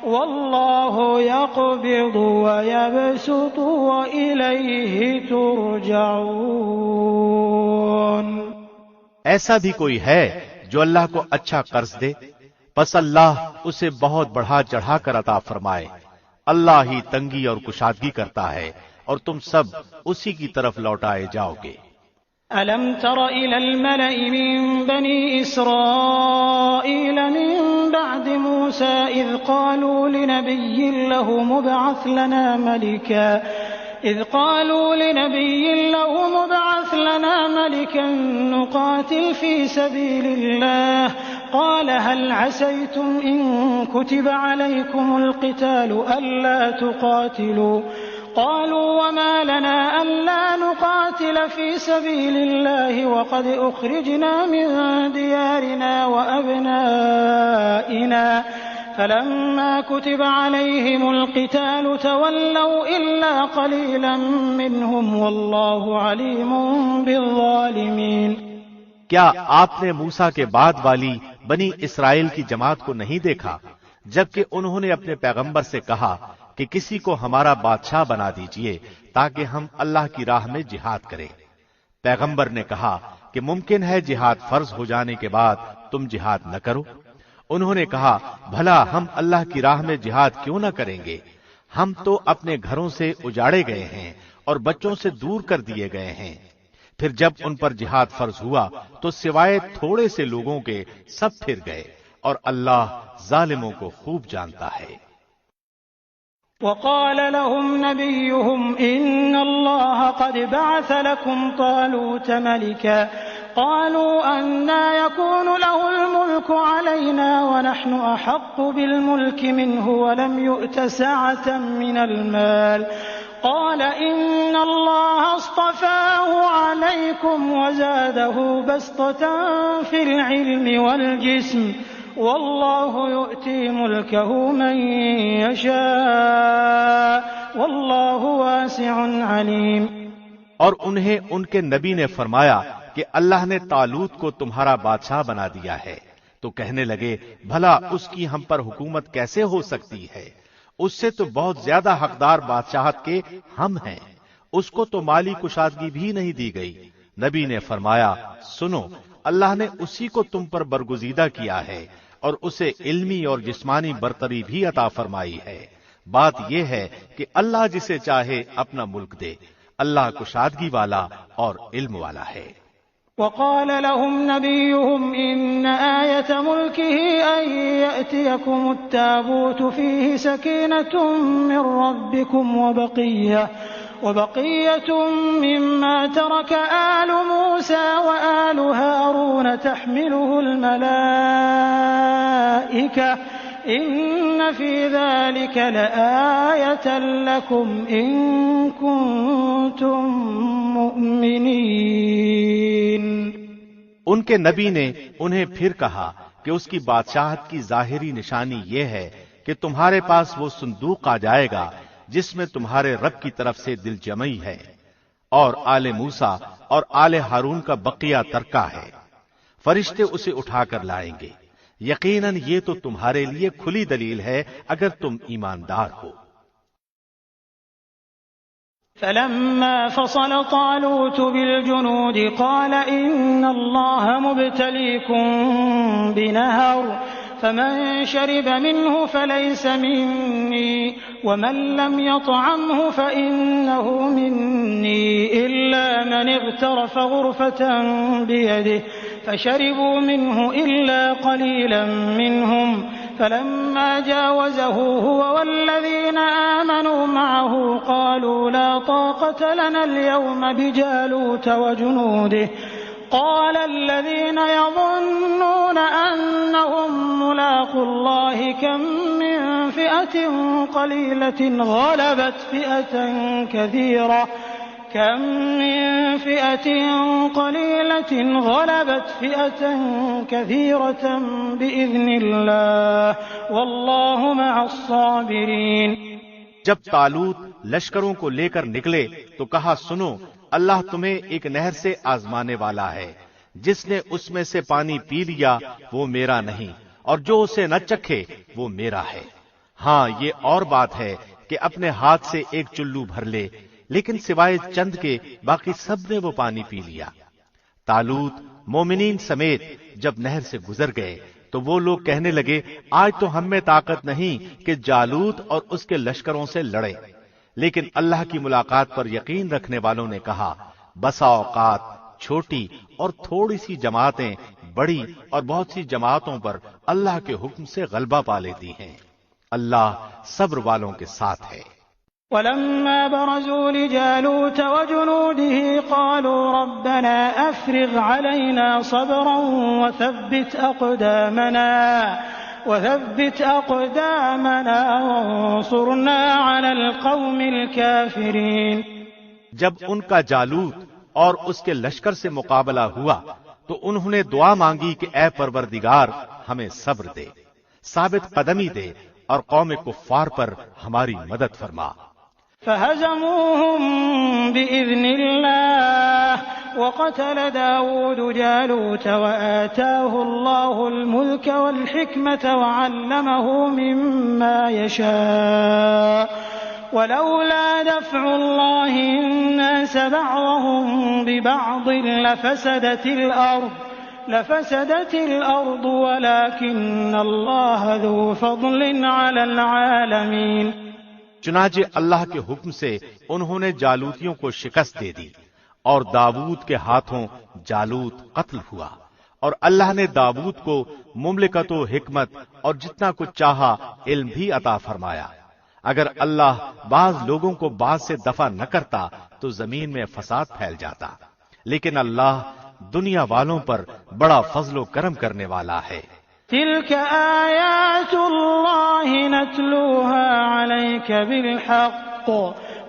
والله يقبض ويبسط وإليه ترجعون۔ ایسا بھی کوئی ہے جو اللہ کو اچھا قرض دے، پس اللہ اسے بہت بڑھا چڑھا کر عطا فرمائے۔ اللہ ہی تنگی اور کشادگی کرتا ہے اور تم سب اسی کی طرف لوٹائے جاؤ گے۔ أَلَمْ تَرَ إِلَى الْمَلَإِ مِن بَنِي إِسْرَائِيلَ مِن بَعْدِ مُوسَى إِذْ قَالُوا لِنَبِيٍّ لَهُ مُبْعَثْ لَنَا مَلِكًا نُقَاتِلْ فِي سَبِيلِ اللَّهِ قَالَ هَلْ عَسَيْتُمْ إِن كُتِبَ عَلَيْكُمُ الْقِتَالُ أَلَّا تُقَاتِلُوا قالوا وما لنا ألا نقاتل في سبيل الله وقد أخرجنا من ديارنا وأبنائنا فلما كتب عليهم القتال تولوا إلا قليلا منهم والله عليم بالظالمين۔ کیا آپ نے موسیٰ کے بعد والی بنی اسرائیل کی جماعت کو نہیں دیکھا جبکہ انہوں نے اپنے پیغمبر سے کہا کہ کسی کو ہمارا بادشاہ بنا دیجئے تاکہ ہم اللہ کی راہ میں جہاد کریں؟ پیغمبر نے کہا کہ ممکن ہے جہاد فرض ہو جانے کے بعد تم جہاد نہ کرو؟ انہوں نے کہا بھلا ہم اللہ کی راہ میں جہاد کیوں نہ کریں گے؟ ہم تو اپنے گھروں سے اجاڑے گئے ہیں اور بچوں سے دور کر دیے گئے ہیں۔ پھر جب ان پر جہاد فرض ہوا تو سوائے تھوڑے سے لوگوں کے سب پھر گئے، اور اللہ ظالموں کو خوب جانتا ہے۔ وقال لهم نبيهم إن الله قد بعث لكم طالوت ملكا قالوا أنى يكون له الملك علينا ونحن أحق بالملك منه ولم يؤت سعة من المال قال إن الله اصطفاه عليكم وزاده بسطة في العلم والجسم واللہ یؤتی ملکہ من یشاء واللہ واسع علیم۔ اور انہیں ان کے نبی نے فرمایا کہ اللہ نے طالوت کو تمہارا بادشاہ بنا دیا ہے، تو کہنے لگے بھلا اس کی ہم پر حکومت کیسے ہو سکتی ہے؟ اس سے تو بہت زیادہ حقدار بادشاہت کے ہم ہیں، اس کو تو مالی کشادگی بھی نہیں دی گئی۔ نبی نے فرمایا سنو، اللہ نے اسی کو تم پر برگزیدہ کیا ہے اور اسے علمی اور جسمانی برتری بھی عطا فرمائی ہے۔ بات یہ ہے کہ اللہ جسے چاہے اپنا ملک دے، اللہ کشادگی والا اور علم والا ہے۔ وقال لهم نبيهم إن آية ملكه أن يأتيكم التابوت فيه سكينة من ربكم وبقية مما ترك آل موسى وآل هارون تحمله الملائكة إن في ذلك لآية لكم إن كنتم مؤمنين۔ ان کے نبی نے انہیں پھر کہا کہ اس کی بادشاہت کی ظاہری نشانی یہ ہے کہ تمہارے پاس وہ صندوق آ جائے گا جس میں تمہارے رب کی طرف سے دل جمعی ہے اور آل موسیٰ اور آل ہارون کا بقیہ ترکہ ہے، فرشتے اسے اٹھا کر لائیں گے، یقیناً یہ تو تمہارے لیے کھلی دلیل ہے اگر تم ایماندار ہو۔ فلما فصل طالوت بالجنود قال إن الله مبتليكم بنهر فمن شرب منه فليس مني ومن لم يطعمه فإنه مني إلا من اغترف غرفة بيده فشربوا منه إلا قليلا منهم فلما جاوزه هو والذين آمنوا معه قالوا لا طاقة لنا اليوم بجالوت وجنوده قال الذين يظنون أنهم ملاقو الله كم من فئة قليلة غلبت فئة كثيرة بإذن الله والله مع الصابرين۔ جب طالوت لشکروں کو لے کر نکلے تو کہا سنو، اللہ تمہیں ایک نہر سے آزمانے والا ہے، جس نے اس میں سے پانی پی لیا وہ میرا نہیں، اور جو اسے نہ چکھے وہ میرا ہے۔ ہاں یہ اور بات ہے کہ اپنے ہاتھ سے ایک چلو بھر لے، لیکن سوائے چند کے باقی سب نے وہ پانی پی لیا۔ طالوت مومنین سمیت جب نہر سے گزر گئے تو وہ لوگ کہنے لگے آج تو ہم میں طاقت نہیں کہ جالوت اور اس کے لشکروں سے لڑے، لیکن اللہ کی ملاقات پر یقین رکھنے والوں نے کہا بسا اوقات چھوٹی اور تھوڑی سی جماعتیں بڑی اور بہت سی جماعتوں پر اللہ کے حکم سے غلبہ پا لیتی ہیں، اللہ صبر والوں کے ساتھ ہے۔ ولما برزوا لجالوت وجنوده قالوا ربنا أفرغ علينا صبرا وثبت أقدامنا وانصرنا على القوم الكافرين۔ جب ان کا جالوت اور اس کے لشکر سے مقابلہ ہوا تو انہوں نے دعا مانگی کہ اے پروردگار ہمیں صبر دے، ثابت قدمی دے اور قوم کفار پر ہماری مدد فرما۔ فهزموهم بإذن الله وقتل داود جالوت وآتاه الله الملك والحكمة وعلمه مما يشاء ولولا دفع الله الناس بعضهم ببعض لفسدت الأرض ولكن الله ذو فضل على العالمين۔ چنانچہ اللہ کے حکم سے انہوں نے جالوتیوں کو شکست دے دی اور داود کے ہاتھوں جالوت قتل ہوا، اور اللہ نے داود کو مملکت و حکمت اور جتنا کچھ چاہا علم بھی عطا فرمایا۔ اگر اللہ بعض لوگوں کو بعض سے دفع نہ کرتا تو زمین میں فساد پھیل جاتا، لیکن اللہ دنیا والوں پر بڑا فضل و کرم کرنے والا ہے۔ تلك آیات اللہ نتلوها علیک بالحق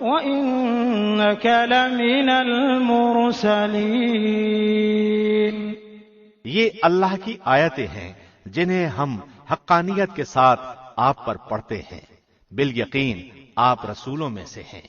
وإنک لمن المرسلین۔ یہ اللہ کی آیتیں ہیں جنہیں ہم حقانیت کے ساتھ آپ پر پڑھتے ہیں، بالیقین آپ رسولوں میں سے ہیں۔